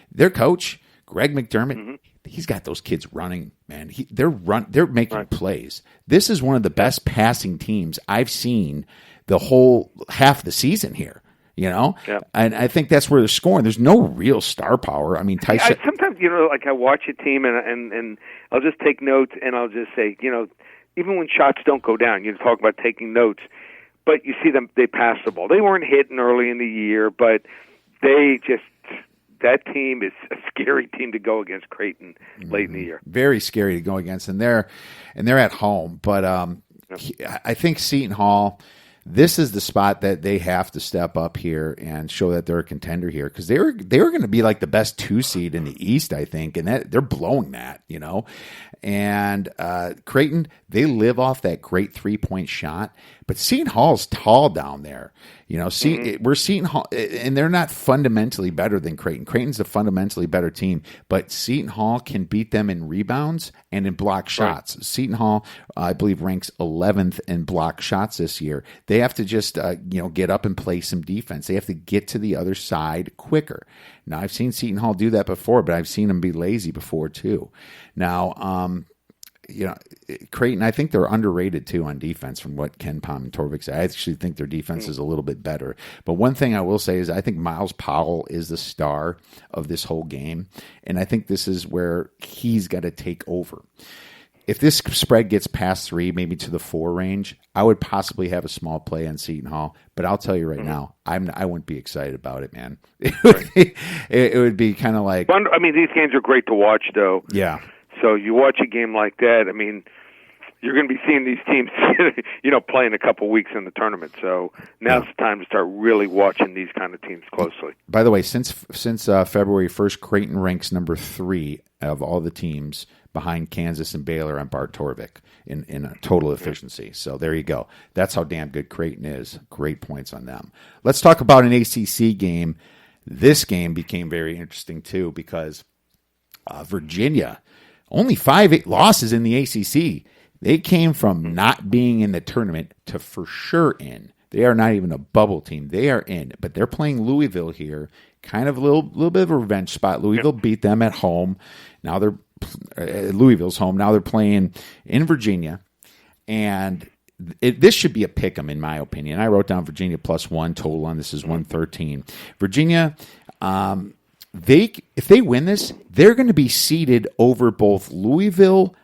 their coach Greg McDermott. He's got those kids running, man. They're making plays. This is one of the best passing teams I've seen the whole half of the season here, and I think that's where they're scoring. There's no real star power. I mean, Tyson. Sometimes, I watch a team and I'll just take notes and I'll just say, even when shots don't go down, you talk about taking notes, but you see them, they pass the ball. They weren't hitting early in the year, but they that team is a scary team to go against Creighton late in the year. Very scary to go against, and they're at home. But I think Seton Hall, this is the spot that they have to step up here and show that they're a contender here, because they were going to be like the best 2 seed in the East, I think, and that they're blowing that, And Creighton, they live off that great 3-point shot, but Seton Hall's tall down there. We're Seton Hall, and they're not fundamentally better than Creighton. Creighton's a fundamentally better team, but Seton Hall can beat them in rebounds and in block shots. Right. Seton Hall, I believe, ranks 11th in block shots this year. They have to just get up and play some defense. They have to get to the other side quicker. Now, I've seen Seton Hall do that before, but I've seen them be lazy before too. Now, Creighton, I think they're underrated too on defense from what Ken Pom and Torvik said. I actually think their defense is a little bit better. But one thing I will say is I think Miles Powell is the star of this whole game, and I think this is where he's got to take over. If this spread gets past 3, maybe to the 4 range, I would possibly have a small play on Seton Hall. But I'll tell you right now, I wouldn't be excited about it, man. It would be kind of like... I mean, these games are great to watch, though. Yeah. So you watch a game like that, I mean, you're going to be seeing these teams, playing a couple weeks in the tournament. So now's the time to start really watching these kind of teams closely. By the way, since February 1st, Creighton ranks number 3 of all the teams behind Kansas and Baylor and Bart Torvik in total efficiency. So there you go. That's how damn good Creighton is. Great points on them. Let's talk about an ACC game. This game became very interesting too because Virginia, only 5 losses in the ACC. They came from not being in the tournament to for sure in. They are not even a bubble team. They are in, but they're playing Louisville here. Kind of a little bit of a revenge spot. Louisville beat them at home. Now they're Louisville's home. Now they're playing in Virginia, and this should be a pick 'em in my opinion. I wrote down Virginia +1 total on this is 113. Virginia, if they win this, they're going to be seeded over both Louisville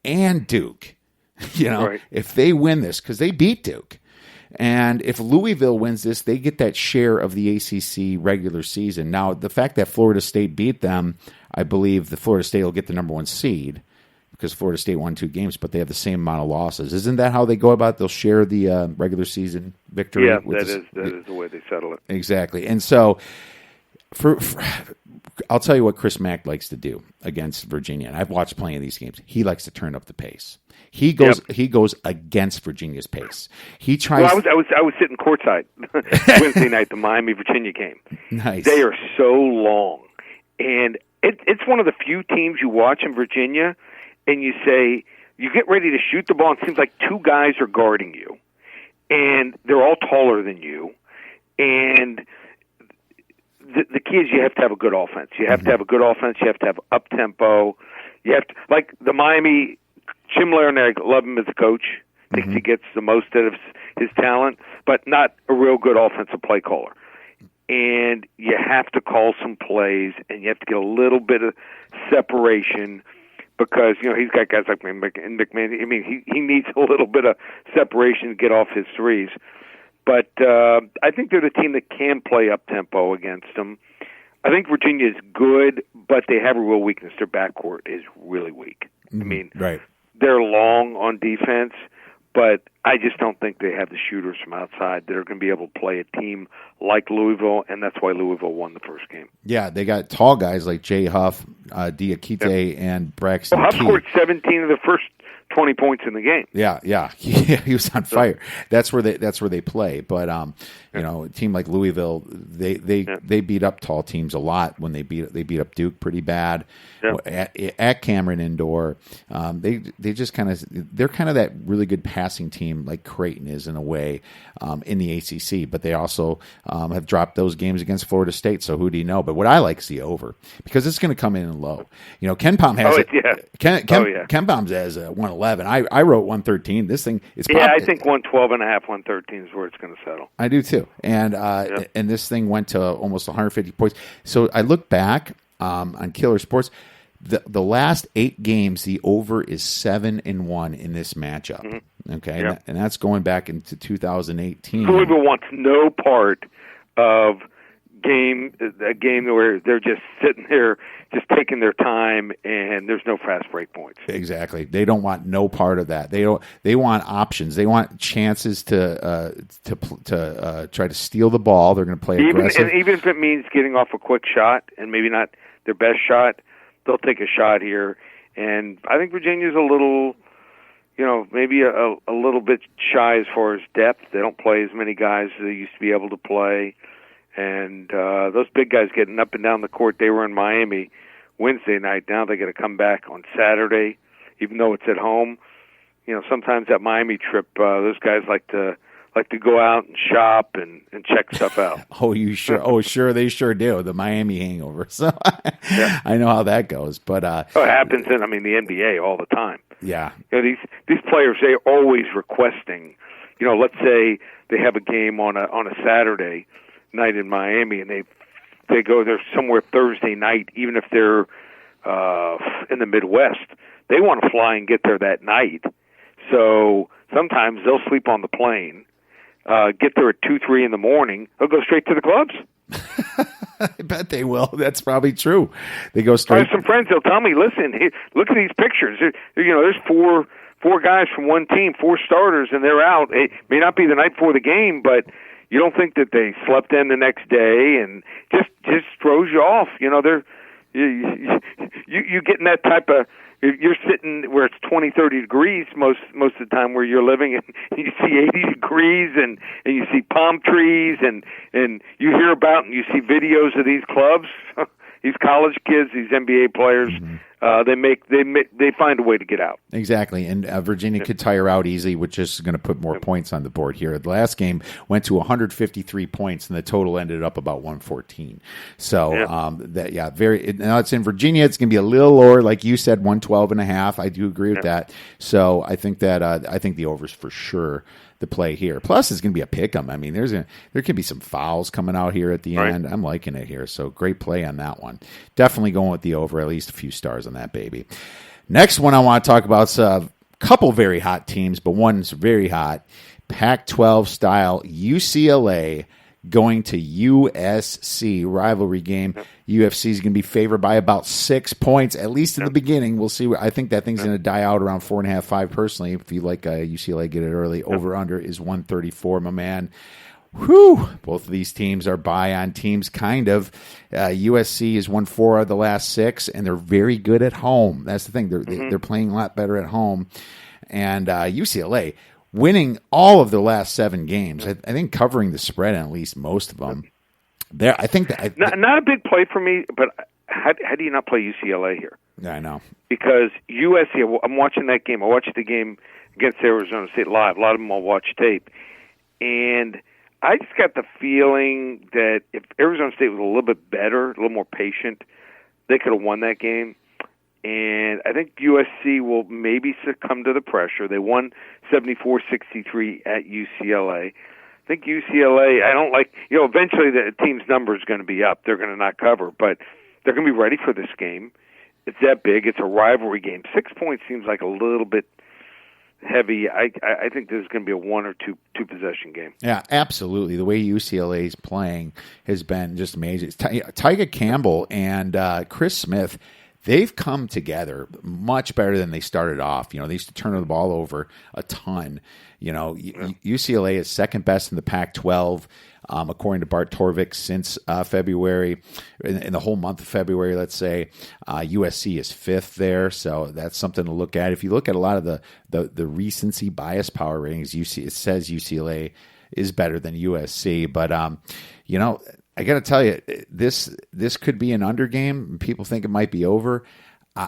and Duke. If they win this, because they beat Duke. And if Louisville wins this, they get that share of the ACC regular season. Now, the fact that Florida State beat them, I believe the Florida State will get the number 1 seed because Florida State won 2 games, but they have the same amount of losses. Isn't that how they go about it? They'll share the regular season victory? Yeah, that is the way they settle it. Exactly. And so I'll tell you what Chris Mack likes to do against Virginia, and I've watched plenty of these games. He likes to turn up the pace. He goes against Virginia's pace. He tries. Well, I was sitting courtside Wednesday night, the Miami Virginia game. Nice. They are so long, and it's one of the few teams you watch in Virginia, and you say you get ready to shoot the ball, and it seems like 2 guys are guarding you, and they're all taller than you, and the key is you have to have a good offense. You have to have a good offense. You have to have up tempo. You have to, like the Miami. Jim Larinaga, I love him as a coach. Thinks he gets the most out of his talent, but not a real good offensive play caller. And you have to call some plays, and you have to get a little bit of separation because he's got guys like McMahon. I mean, he needs a little bit of separation to get off his threes. But I think they're the team that can play up tempo against them. I think Virginia is good, but they have a real weakness. Their backcourt is really weak. I mean, right. They're long on defense, but I just don't think they have the shooters from outside that are going to be able to play a team like Louisville, and that's why Louisville won the first game. Yeah, they got tall guys like Jay Huff, Diakite, and Braxton Huff Key. scored 17 of the first 20 points in the game. Yeah, he was on fire. That's where they play. But a team like Louisville, they beat up tall teams a lot when they beat up Duke pretty bad. At Cameron Indoor. They just they're kind of that really good passing team like Creighton is in a way in the ACC, but they also have dropped those games against Florida State. So who do you know? But what I like is the over because it's going to come in low. Ken Pom has Ken Pom's as 111. I wrote 113. This thing is I think 112.5, 113 is where it's going to settle. I do too. And and this thing went to almost 150 points. So I look back on Killer Sports. The last 8 games, the over is 7-1 in this matchup. Okay, and that's going back into 2018. Louisville wants no part of a game where they're just sitting there, just taking their time, and there's no fast break points. Exactly. They don't want no part of that. They want options. They want chances to try to steal the ball. They're going to play aggressive. Even if it means getting off a quick shot and maybe not their best shot, they'll take a shot here. And I think Virginia's a little, maybe a little bit shy as far as depth. They don't play as many guys as they used to be able to play. And those big guys getting up and down the court, they were in Miami Wednesday night. Now they got to come back on Saturday, even though it's at home. Sometimes that Miami trip, those guys like to go out and shop and check stuff out. Oh, you sure? Oh, sure, they sure do. The Miami hangover. So yeah. I know how that goes. But it happens in the NBA all the time. Yeah. These players, they're always requesting. Let's say they have a game on a Saturday night in Miami, and they go there somewhere Thursday night, even if they're in the Midwest. They want to fly and get there that night. So sometimes they'll sleep on the plane, get there at 2, 3 in the morning. They'll go straight to the clubs. I bet they will. That's probably true. They go straight. I have some friends. They'll tell me, "Listen, look at these pictures. There's four guys from one team, 4 starters, and they're out. It may not be the night before the game, but you don't think that they slept in the next day, and just throws you off. They're you getting that type of. You're sitting where it's 20, 30 degrees most of the time where you're living, and you see 80 degrees, and you see palm trees, and you hear about and you see videos of these clubs, these college kids, these NBA players. Mm-hmm. They find a way to get out. Exactly, and Virginia could tire out easily, which is going to put more points on the board here. The last game went to 153 points, and the total ended up about 114. So now it's in Virginia. It's going to be a little lower, like you said, 112.5. I do agree with that. So I think the overs for sure. The play here. Plus, it's going to be a pick 'em. I mean, there could be some fouls coming out here at the end. I'm liking it here. So great play on that one. Definitely going with the over, at least a few stars on that baby. Next one I want to talk about is a couple very hot teams, but one's very hot. Pac-12 style UCLA going to USC, rivalry game. UFC is going to be favored by about 6 points, at least in the beginning. We'll see. I think that thing's going to die out around 4.5, 5 personally. If you like UCLA, get it early. Over-under is 134, my man. Whew. Both of these teams are buy on teams, kind of. USC has won 4 of the last 6, and they're very good at home. That's the thing. They're playing a lot better at home. And UCLA winning all of the last 7 games. I think covering the spread in at least most of them. I think that not a big play for me, but how do you not play UCLA here? Yeah, I know. Because USC, I'm watching that game. I watched the game against Arizona State live. A lot of them I'll watch tape. And I just got the feeling that if Arizona State was a little bit better, a little more patient, they could have won that game. And I think USC will maybe succumb to the pressure. They won 74-63 at UCLA. I think UCLA, I don't like, eventually the team's number is going to be up. They're going to not cover, but they're going to be ready for this game. It's that big. It's a rivalry game. 6 points seems like a little bit heavy. I think this is going to be a 1 or 2 possession game. Yeah, absolutely. The way UCLA is playing has been just amazing. Tyga Campbell and Chris Smith, they've come together much better than they started off. They used to turn the ball over a ton. UCLA is second best in the Pac-12, according to Bart Torvik, since February, in the whole month of February, let's say. USC is 5th there, so that's something to look at. If you look at a lot of the recency bias power ratings, it says UCLA is better than USC. But, I got to tell you, this could be an under game. People think it might be over.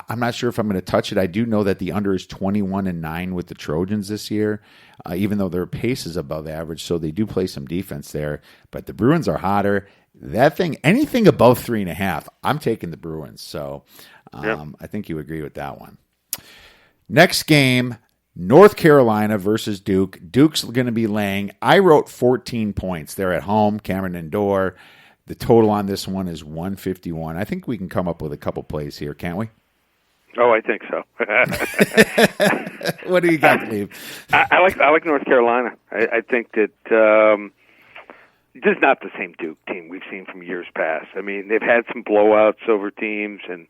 I'm not sure if I'm going to touch it. I do know that the under is 21-9 with the Trojans this year, even though their pace is above average, so they do play some defense there. But the Bruins are hotter. That thing, anything above 3.5, I'm taking the Bruins. So I think you agree with that one. Next game, North Carolina versus Duke. Duke's going to be laying. I wrote 14 points. They're at home, Cameron Indoor. The total on this one is 151. I think we can come up with a couple plays here, can't we? Oh, I think so. What do you got, Steve? I like North Carolina. I think that just not the same Duke team we've seen from years past. I mean, they've had some blowouts over teams, and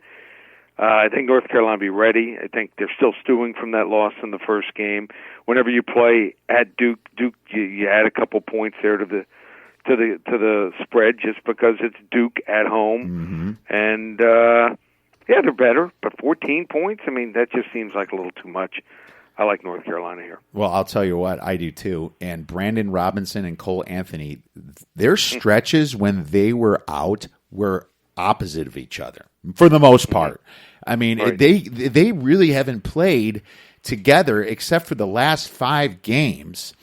I think North Carolina will be ready. I think they're still stewing from that loss in the first game. Whenever you play at Duke, you add a couple points there to the spread just because it's Duke at home, and yeah, they're better. But 14 points, I mean, that just seems like a little too much. I like North Carolina here. Well, I'll tell you what, I do too. And Brandon Robinson and Cole Anthony, their stretches when they were out were opposite of each other for the most part. I mean, Right. they really haven't played together except for the last 5 games.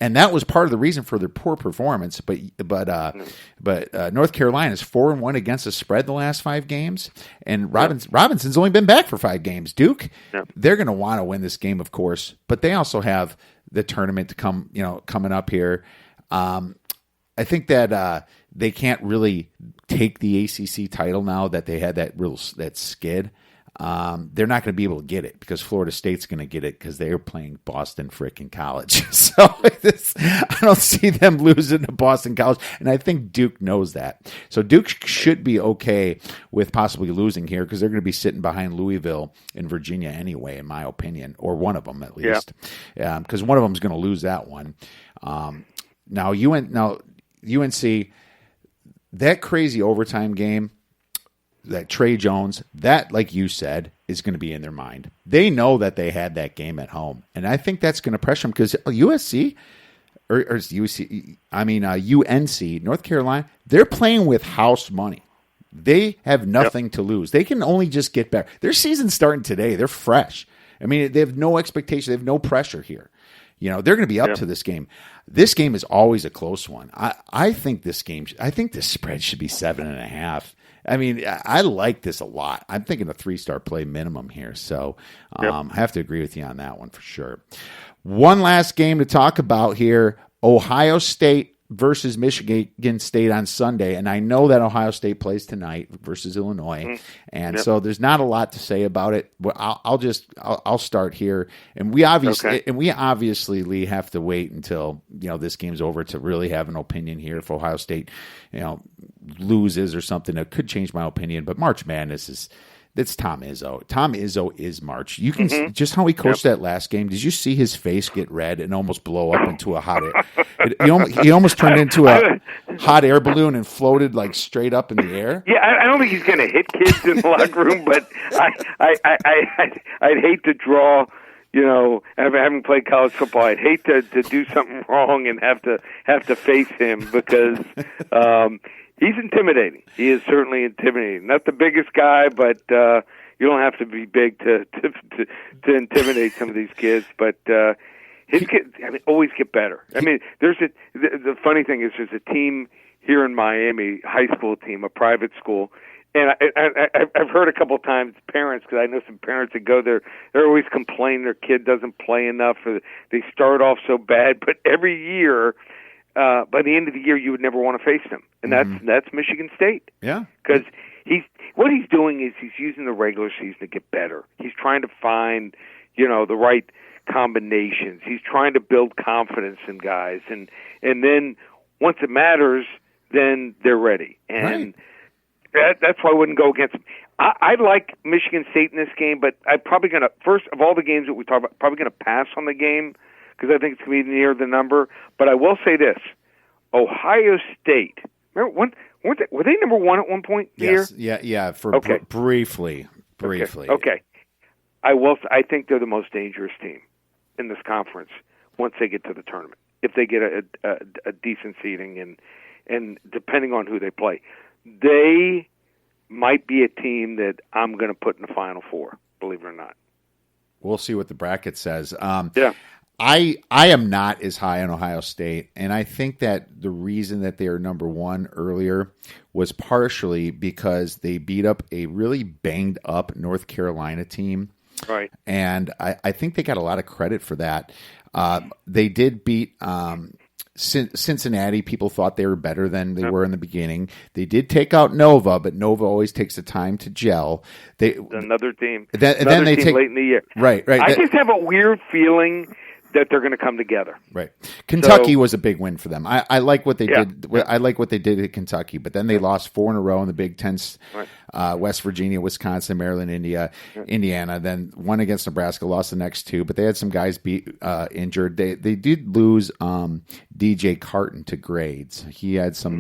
And that was part of the reason for their poor performance. But North Carolina is 4-1 against the spread the last 5 games, and Robinson's only been back for 5 games. Duke, they're going to want to win this game, of course, but they also have the tournament to come, coming up here. I think that they can't really take the ACC title now that they had that skid. They're not going to be able to get it because Florida State's going to get it because they're playing Boston frickin' College. So I don't see them losing to Boston College, and I think Duke knows that. So Duke should be okay with possibly losing here because they're going to be sitting behind Louisville and Virginia anyway, in my opinion, or one of them at least, because one of them is going to lose that one. Now UNC, that crazy overtime game. That Trey Jones, that, like you said, is going to be in their mind. They know that they had that game at home, and I think that's going to pressure them because UNC, North Carolina, they're playing with house money. They have nothing to lose. They can only just get better. Their season's starting today. They're fresh. I mean, they have no expectation. They have no pressure here. They're going to be up to this game. This game is always a close one. I think this spread should be 7.5. I mean, I like this a lot. I'm thinking a 3-star play minimum here. So I have to agree with you on that one for sure. One last game to talk about here, Ohio State versus Michigan State on Sunday. And I know that Ohio State plays tonight versus Illinois. And so there's not a lot to say about it. But I'll start here. And we obviously, Lee, have to wait until, this game's over to really have an opinion here. If Ohio State, loses or something, it could change my opinion. But March Madness it's Tom Izzo. Tom Izzo is March. You can just how he coached that last game. Did you see his face get red and almost blow up into a hot air? He almost turned into a hot air balloon and floated like straight up in the air. Yeah, I don't think he's going to hit kids in the locker room, but I'd hate to draw. Having played college football, I'd hate to do something wrong and have to face him because he's intimidating. He is certainly intimidating. Not the biggest guy, but you don't have to be big to intimidate some of these kids. But his kids, always get better. I mean, the funny thing is, there's a team here in Miami, high school team, a private school. And I've heard a couple of times parents, because I know some parents that go there, they're always complaining their kid doesn't play enough, or they start off so bad. But every year, by the end of the year, you would never want to face them, and that's Michigan State. Yeah, because what he's doing is he's using the regular season to get better. He's trying to find the right combinations. He's trying to build confidence in guys, and then once it matters, then they're ready. And right. That's why I wouldn't go against them. I like Michigan State in this game, but I'm probably going to, first of all the games that we talk about, probably going to pass on the game because I think it's going to be near the number. But I will say this, Ohio State, remember, were they number 1 at one point here? Yes, yeah, briefly. Okay. I think they're the most dangerous team in this conference once they get to the tournament, if they get a decent seeding and depending on who they play. They might be a team that I'm going to put in the Final Four, believe it or not. We'll see what the bracket says. Yeah. I am not as high on Ohio State, and I think that the reason that they are number 1 earlier was partially because they beat up a really banged-up North Carolina team. Right. And I think they got a lot of credit for that. They did beat Cincinnati. People thought they were better than they were in the beginning. They did take out Nova, but Nova always takes the time to gel. Another team. Then they take late in the year. Right. I just have a weird feeling that they're going to come together. Right. Kentucky was a big win for them. I like what they did. Yeah. I like what they did at Kentucky, but then they lost 4 in a row in the Big Ten. West Virginia, Wisconsin, Maryland, Indiana. Then won against Nebraska, lost the next 2, but they had some guys injured. They did lose DJ Carton to grades. He had some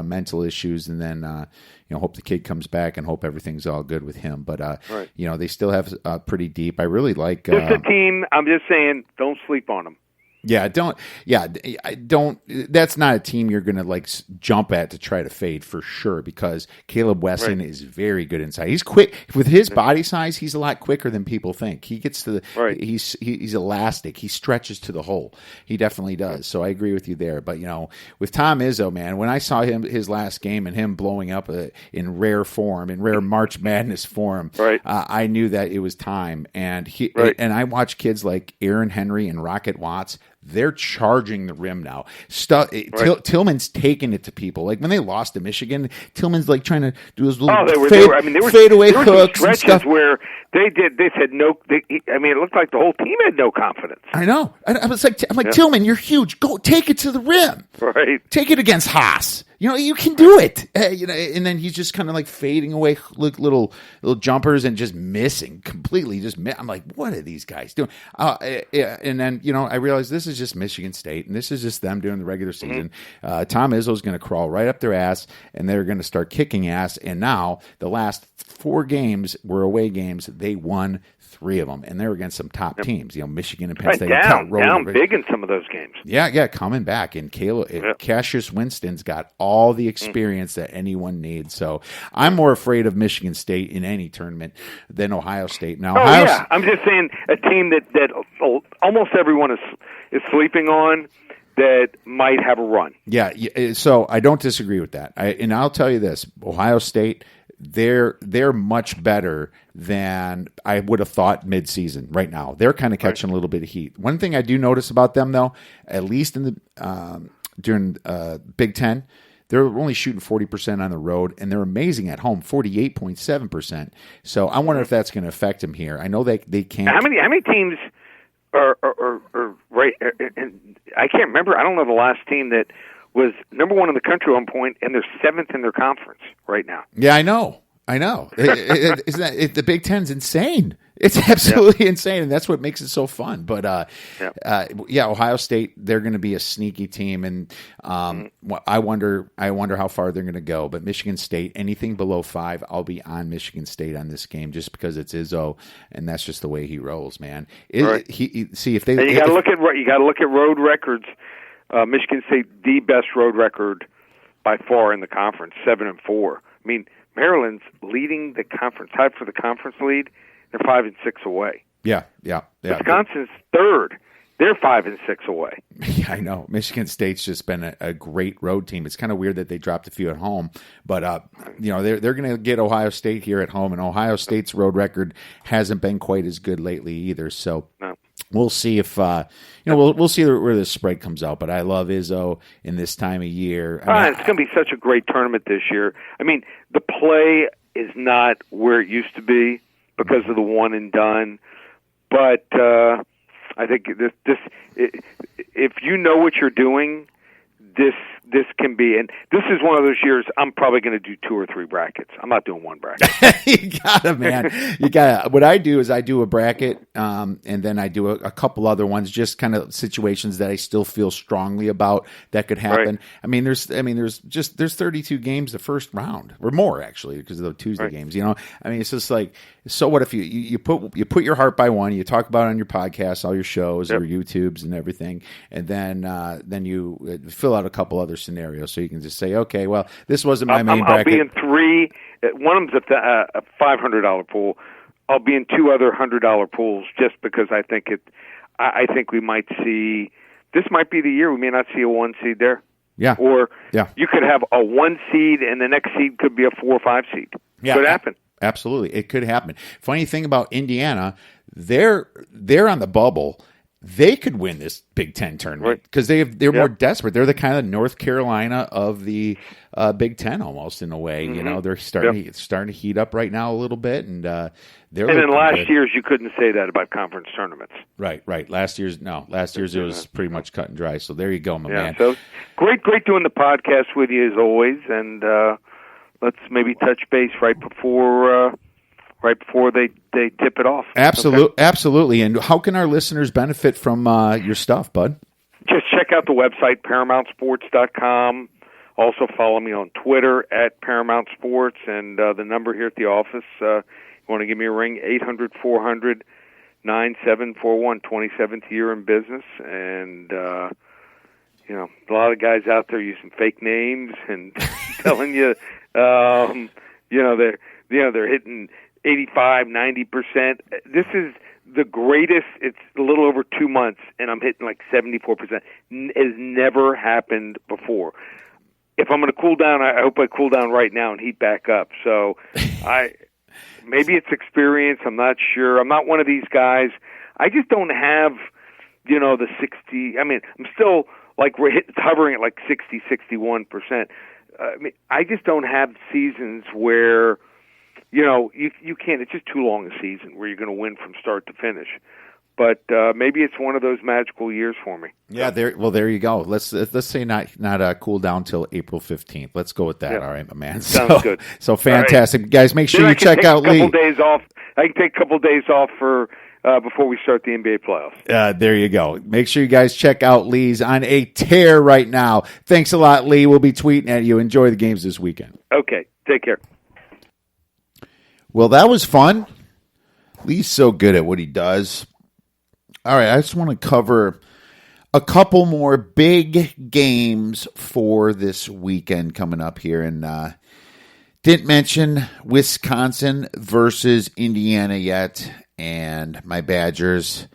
mental issues, and then hope the kid comes back and hope everything's all good with him. But they still have pretty deep. I really like just a team. I'm just saying, don't sleep on them. Yeah, don't. That's not a team you're going to jump at to try to fade for sure, because Caleb Wesson is very good inside. He's quick with his body size. He's a lot quicker than people think. He gets to the. He's elastic. He stretches to the hole. He definitely does. So I agree with you there. But with Tom Izzo, man, when I saw his last game and him blowing up in rare form, in rare March Madness form, I knew that it was time. And and I watch kids like Aaron Henry and Rocket Watts. They're charging the rim now. Tillman's taking it to people. Like when they lost to Michigan, Tillman's trying to do his little fadeaway hooks and stuff. Where they said no. It looked like the whole team had no confidence. I know. I was like, Tillman, you're huge. Go take it to the rim. Right. Take it against Haas. You can do it. And then he's just kind of fading away, little jumpers and just missing completely. I'm like, what are these guys doing? And then I realized this is just Michigan State, and this is just them during the regular season. Tom Izzo's going to crawl right up their ass, and they're going to start kicking ass. And now the last 4 games were away games. They won 3 of them, and they're against some top teams. Michigan and Penn State. Down big in some of those games. Yeah, coming back. And Cassius Winston's got all the experience that anyone needs. So I'm more afraid of Michigan State in any tournament than Ohio State. Now, I'm just saying a team that almost everyone is sleeping on that might have a run. Yeah, so I don't disagree with that. And I'll tell you this, Ohio State, they're much better than I would have thought midseason right now. They're kind of catching a little bit of heat. One thing I do notice about them, though, at least in the during Big Ten, they're only shooting 40% on the road, and they're amazing at home, 48.7%. So I wonder if that's going to affect them here. I know they can't. How many teams are right? And I can't remember. I don't know the last team that was number 1 in the country at one point, and they're 7th in their conference right now. Yeah, I know. The Big Ten's insane. It's absolutely insane, and that's what makes it so fun. But Ohio State, they're going to be a sneaky team, and I wonder how far they're going to go. But Michigan State, anything below 5, I'll be on Michigan State on this game just because it's Izzo, and that's just the way he rolls, man. You got to look at road records. Michigan State, the best road record by far in the conference, 7-4. I mean, Maryland's leading the conference, tied for the conference lead. They're 5-6 away. Yeah. Wisconsin's 3rd. They're 5-6 away. Yeah, I know. Michigan State's just been a great road team. It's kind of weird that they dropped a few at home, but they're going to get Ohio State here at home, and Ohio State's road record hasn't been quite as good lately either. So. No. We'll see if we'll see where the spread comes out. But I love Izzo in this time of year. It's going to be such a great tournament this year. I mean, the play is not where it used to be because of the one and done. But I think this if you know what you're doing, this can be, and this is one of those years I'm probably going to do 2 or 3 brackets. I'm not doing 1 bracket. You gotta, man. You gotta. What I do is I do a bracket, and then I do a couple other ones, just kind of situations that I still feel strongly about that could happen. Right. There's 32 games the first round, or more actually, because of the Tuesday games. It's just like, so what if you put your heart by one, you talk about it on your podcast, all your shows, or YouTubes and everything, and then you fill out a couple other scenarios, so you can just say, okay, well, this wasn't my main bracket. I'll be in 3. One of them's a $500 pool. I'll be in 2 other $100 pools just because I think I think we might see. This might be the year we may not see a 1 seed there. Yeah. Or you could have a 1 seed and the next seed could be a 4 or 5 seed. Yeah. Could happen. Absolutely, it could happen. Funny thing about Indiana, they're on the bubble. they could win this Big Ten tournament because they're more desperate. They're the kind of North Carolina of the Big Ten, almost in a way. You know, they're starting to heat up right now a little bit, and they're. And in last year's, you couldn't say that about conference tournaments. Right. Last year's it was pretty much cut and dry. So there you go, my man. So great doing the podcast with you as always, and let's maybe touch base right before they tip it off. Absolutely. And how can our listeners benefit from your stuff, bud? Just check out the website, ParamountSports.com. Also follow me on Twitter at Paramount Sports, and the number here at the office, you want to give me a ring, 800-400-9741, 27th year in business. And, you know, a lot of guys out there using fake names and telling you, they're hitting 85, 90%. This is the greatest. It's a little over 2 months, and I'm hitting like 74%. It has never happened before. If I'm going to cool down, I hope I cool down right now and heat back up. So maybe it's experience. I'm not sure. I'm not one of these guys. I just don't have, the 60. I mean, I'm still like hovering at like 60, 61%. I just don't have seasons where, you can't. It's just too long a season where you're going to win from start to finish. But maybe it's one of those magical years for me. Yeah, there you go. Let's say not cool down till April 15th. Let's go with that. Yeah. All right, my man. Sounds good. So fantastic, right. Guys. Make sure you check out Lee. I can take a couple days off for before we start the NBA playoffs. There you go. Make sure you guys check out Lee's on a tear right now. Thanks a lot, Lee. We'll be tweeting at you. Enjoy the games this weekend. Okay, take care. Well, that was fun. Lee's so good at what he does. All right, I just want to cover a couple more big games for this weekend coming up here. And didn't mention Wisconsin versus Indiana yet. And my Badgers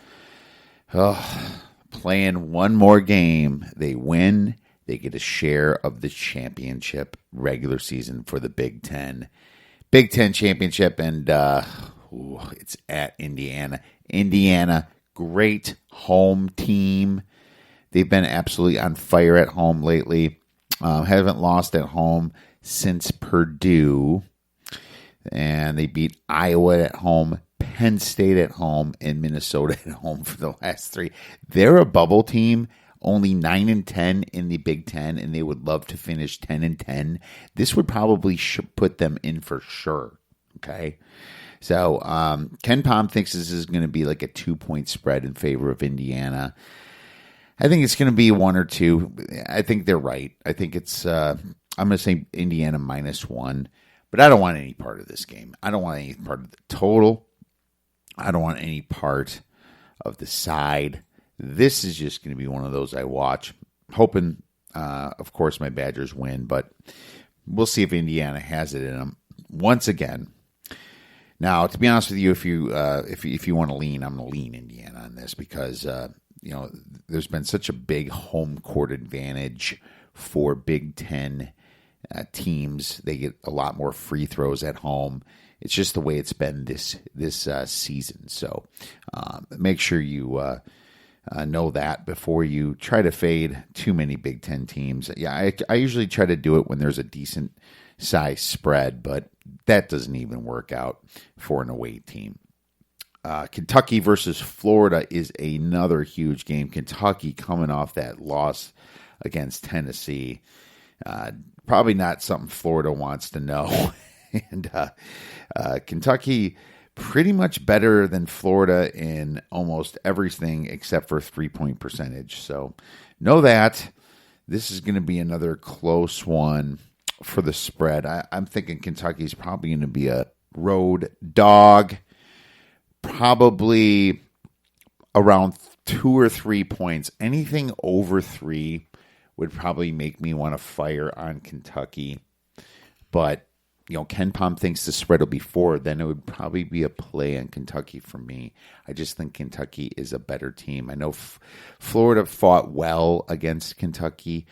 playing one more game. They win. They get a share of the championship regular season for the Big Ten. Big Ten championship, and it's at Indiana. Indiana, great home team. They've been absolutely on fire at home lately. Haven't lost at home since Purdue. And they beat Iowa at home, Penn State at home, and Minnesota at home for the last three. They're a bubble team. Only 9-10 in the Big Ten, and they would love to finish 10-10. This would probably put them in for sure. Okay, so Ken Pom thinks this is going to be like a 2-point spread in favor of Indiana. I think it's going to be 1 or 2. I think they're right. I think it's. I'm going to say Indiana -1, but I don't want any part of this game. I don't want any part of the total. I don't want any part of the side. This is just going to be one of those I watch, hoping, of course, my Badgers win, but we'll see if Indiana has it in them once again. Now, to be honest with you, if you want to lean, I'm going to lean Indiana on this because there's been such a big home court advantage for Big Ten teams. They get a lot more free throws at home. It's just the way it's been this season. So make sure you. Know that before you try to fade too many Big Ten teams. Yeah, I usually try to do it when there's a decent size spread, but that doesn't even work out for an away team. Kentucky versus Florida is another huge game. Kentucky coming off that loss against Tennessee. Probably not something Florida wants to know. And Kentucky pretty much better than Florida in almost everything except for 3-point percentage. So know that. This is going to be another close one for the spread. I'm thinking Kentucky's probably going to be a road dog. Probably around 2 or 3 points. Anything over 3 would probably make me want to fire on Kentucky. But Ken Pom thinks the spread will be 4, then it would probably be a play on Kentucky for me. I just think Kentucky is a better team. I know Florida fought well against Kentucky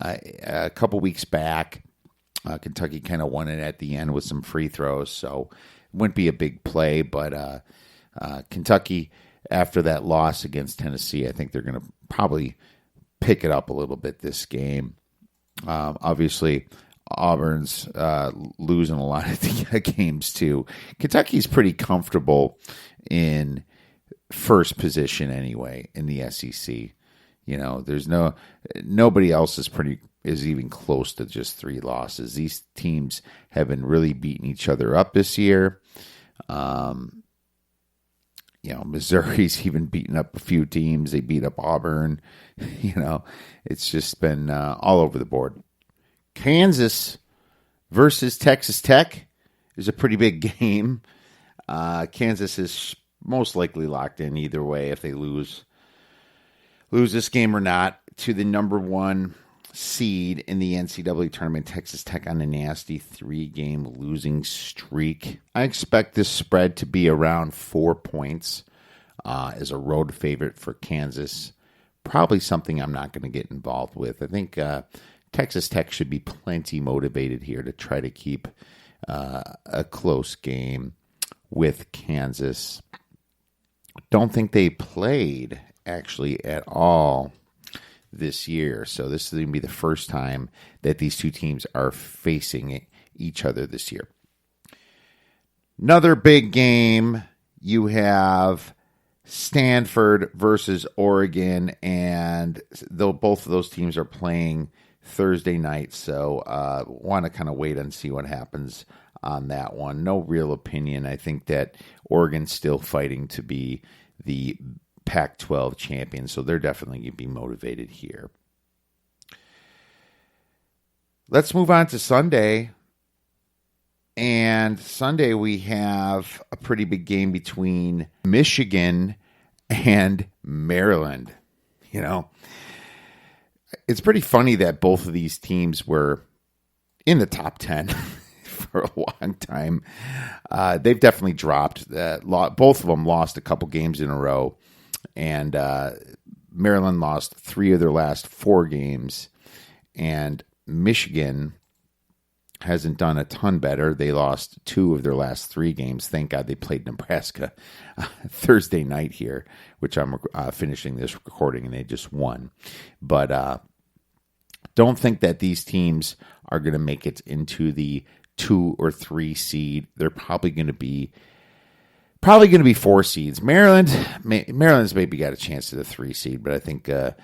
a couple weeks back. Kentucky kind of won it at the end with some free throws, so it wouldn't be a big play. But Kentucky, after that loss against Tennessee. I think they're going to probably pick it up a little bit this game. Obviously, Auburn's losing a lot of the games too. Kentucky's pretty comfortable in first position anyway in the SEC. You know, there's nobody else is even close to just 3 losses. These teams have been really beating each other up this year. Missouri's even beaten up a few teams. They beat up Auburn. It's just been all over the board. Kansas versus Texas Tech is a pretty big game. Kansas is most likely locked in either way if they lose this game or not to the number 1 seed in the NCAA tournament, Texas Tech, on a nasty 3-game losing streak. I expect this spread to be around 4 points as a road favorite for Kansas. Probably something I'm not going to get involved with. I think Texas Tech should be plenty motivated here to try to keep a close game with Kansas. Don't think they played actually at all this year. So this is going to be the first time that these two teams are facing each other this year. Another big game, you have Stanford versus Oregon, and though both of those teams are playing Thursday night, so want to kind of wait and see what happens on that one. No real opinion. I think that Oregon's still fighting to be the Pac-12 champion, so they're definitely going to be motivated here. Let's move on to Sunday. And Sunday we have a pretty big game between Michigan and Maryland. It's pretty funny that both of these teams were in the top 10 for a long time. They've definitely dropped. Both of them lost a couple games in a row. And Maryland lost 3 of their last 4 games. And Michigan hasn't done a ton better. They lost 2 of their last 3 games. Thank God they played Nebraska Thursday night here, which I'm finishing this recording, and they just won. But don't think that these teams are going to make it into the 2 or 3 seed. They're probably going to be 4 seeds. Maryland's maybe got a chance to the 3 seed, but I think that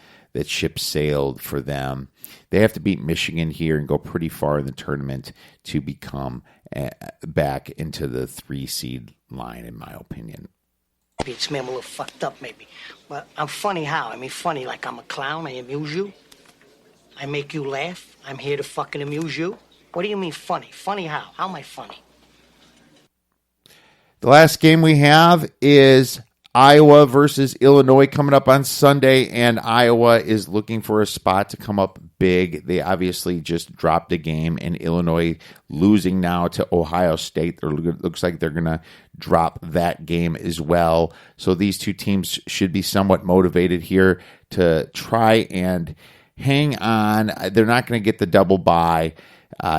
ship sailed for them. They have to beat Michigan here and go pretty far in the tournament to become back into the 3 seed line, in my opinion. It's me, I'm a little fucked up maybe, but I'm funny how? I mean funny like I'm a clown, I amuse you. I make you laugh. I'm here to fucking amuse you. What do you mean funny? Funny how? How am I funny? The last game we have is Iowa versus Illinois coming up on Sunday, and Iowa is looking for a spot to come up big. They obviously just dropped a game, and Illinois losing now to Ohio State. It looks like they're going to drop that game as well. So these two teams should be somewhat motivated here to try and hang on. They're not going to get the double bye.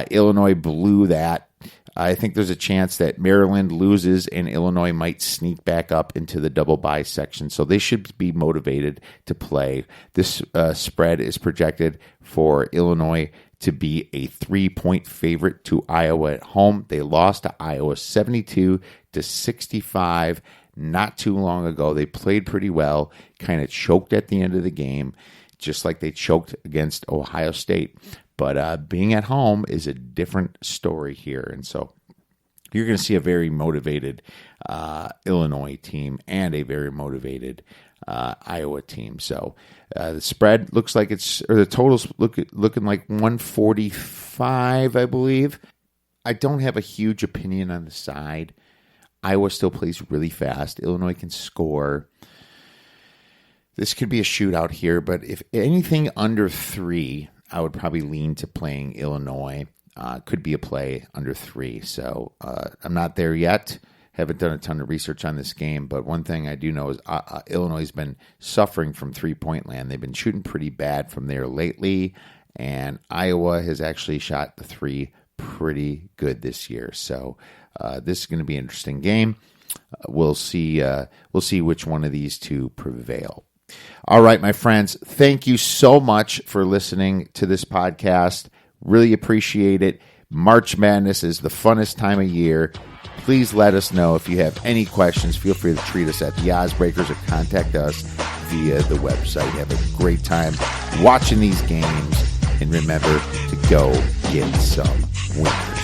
Illinois blew that. I think there's a chance that Maryland loses and Illinois might sneak back up into the double bye section. So they should be motivated to play. This spread is projected for Illinois to be a 3-point favorite to Iowa at home. They lost to Iowa 72-65 not too long ago. They played pretty well, kind of choked at the end of the game, just like they choked against Ohio State. But being at home is a different story here. And so you're going to see a very motivated Illinois team and a very motivated Iowa team. So the spread looks like the total's looking like 145, I believe. I don't have a huge opinion on the side. Iowa still plays really fast. Illinois can score. This could be a shootout here, but if anything under 3, I would probably lean to playing Illinois. Could be a play under 3. So I'm not there yet. Haven't done a ton of research on this game. But one thing I do know is Illinois has been suffering from 3-point land. They've been shooting pretty bad from there lately. And Iowa has actually shot the 3 pretty good this year. So this is going to be an interesting game. we'll see which one of these two prevail. All right, my friends, thank you so much for listening to this podcast. Really appreciate it. March Madness is the funnest time of year. Please let us know if you have any questions. Feel free to treat us at the Oddsbreakers or contact us via the website. Have a great time watching these games, and remember to go get some winners.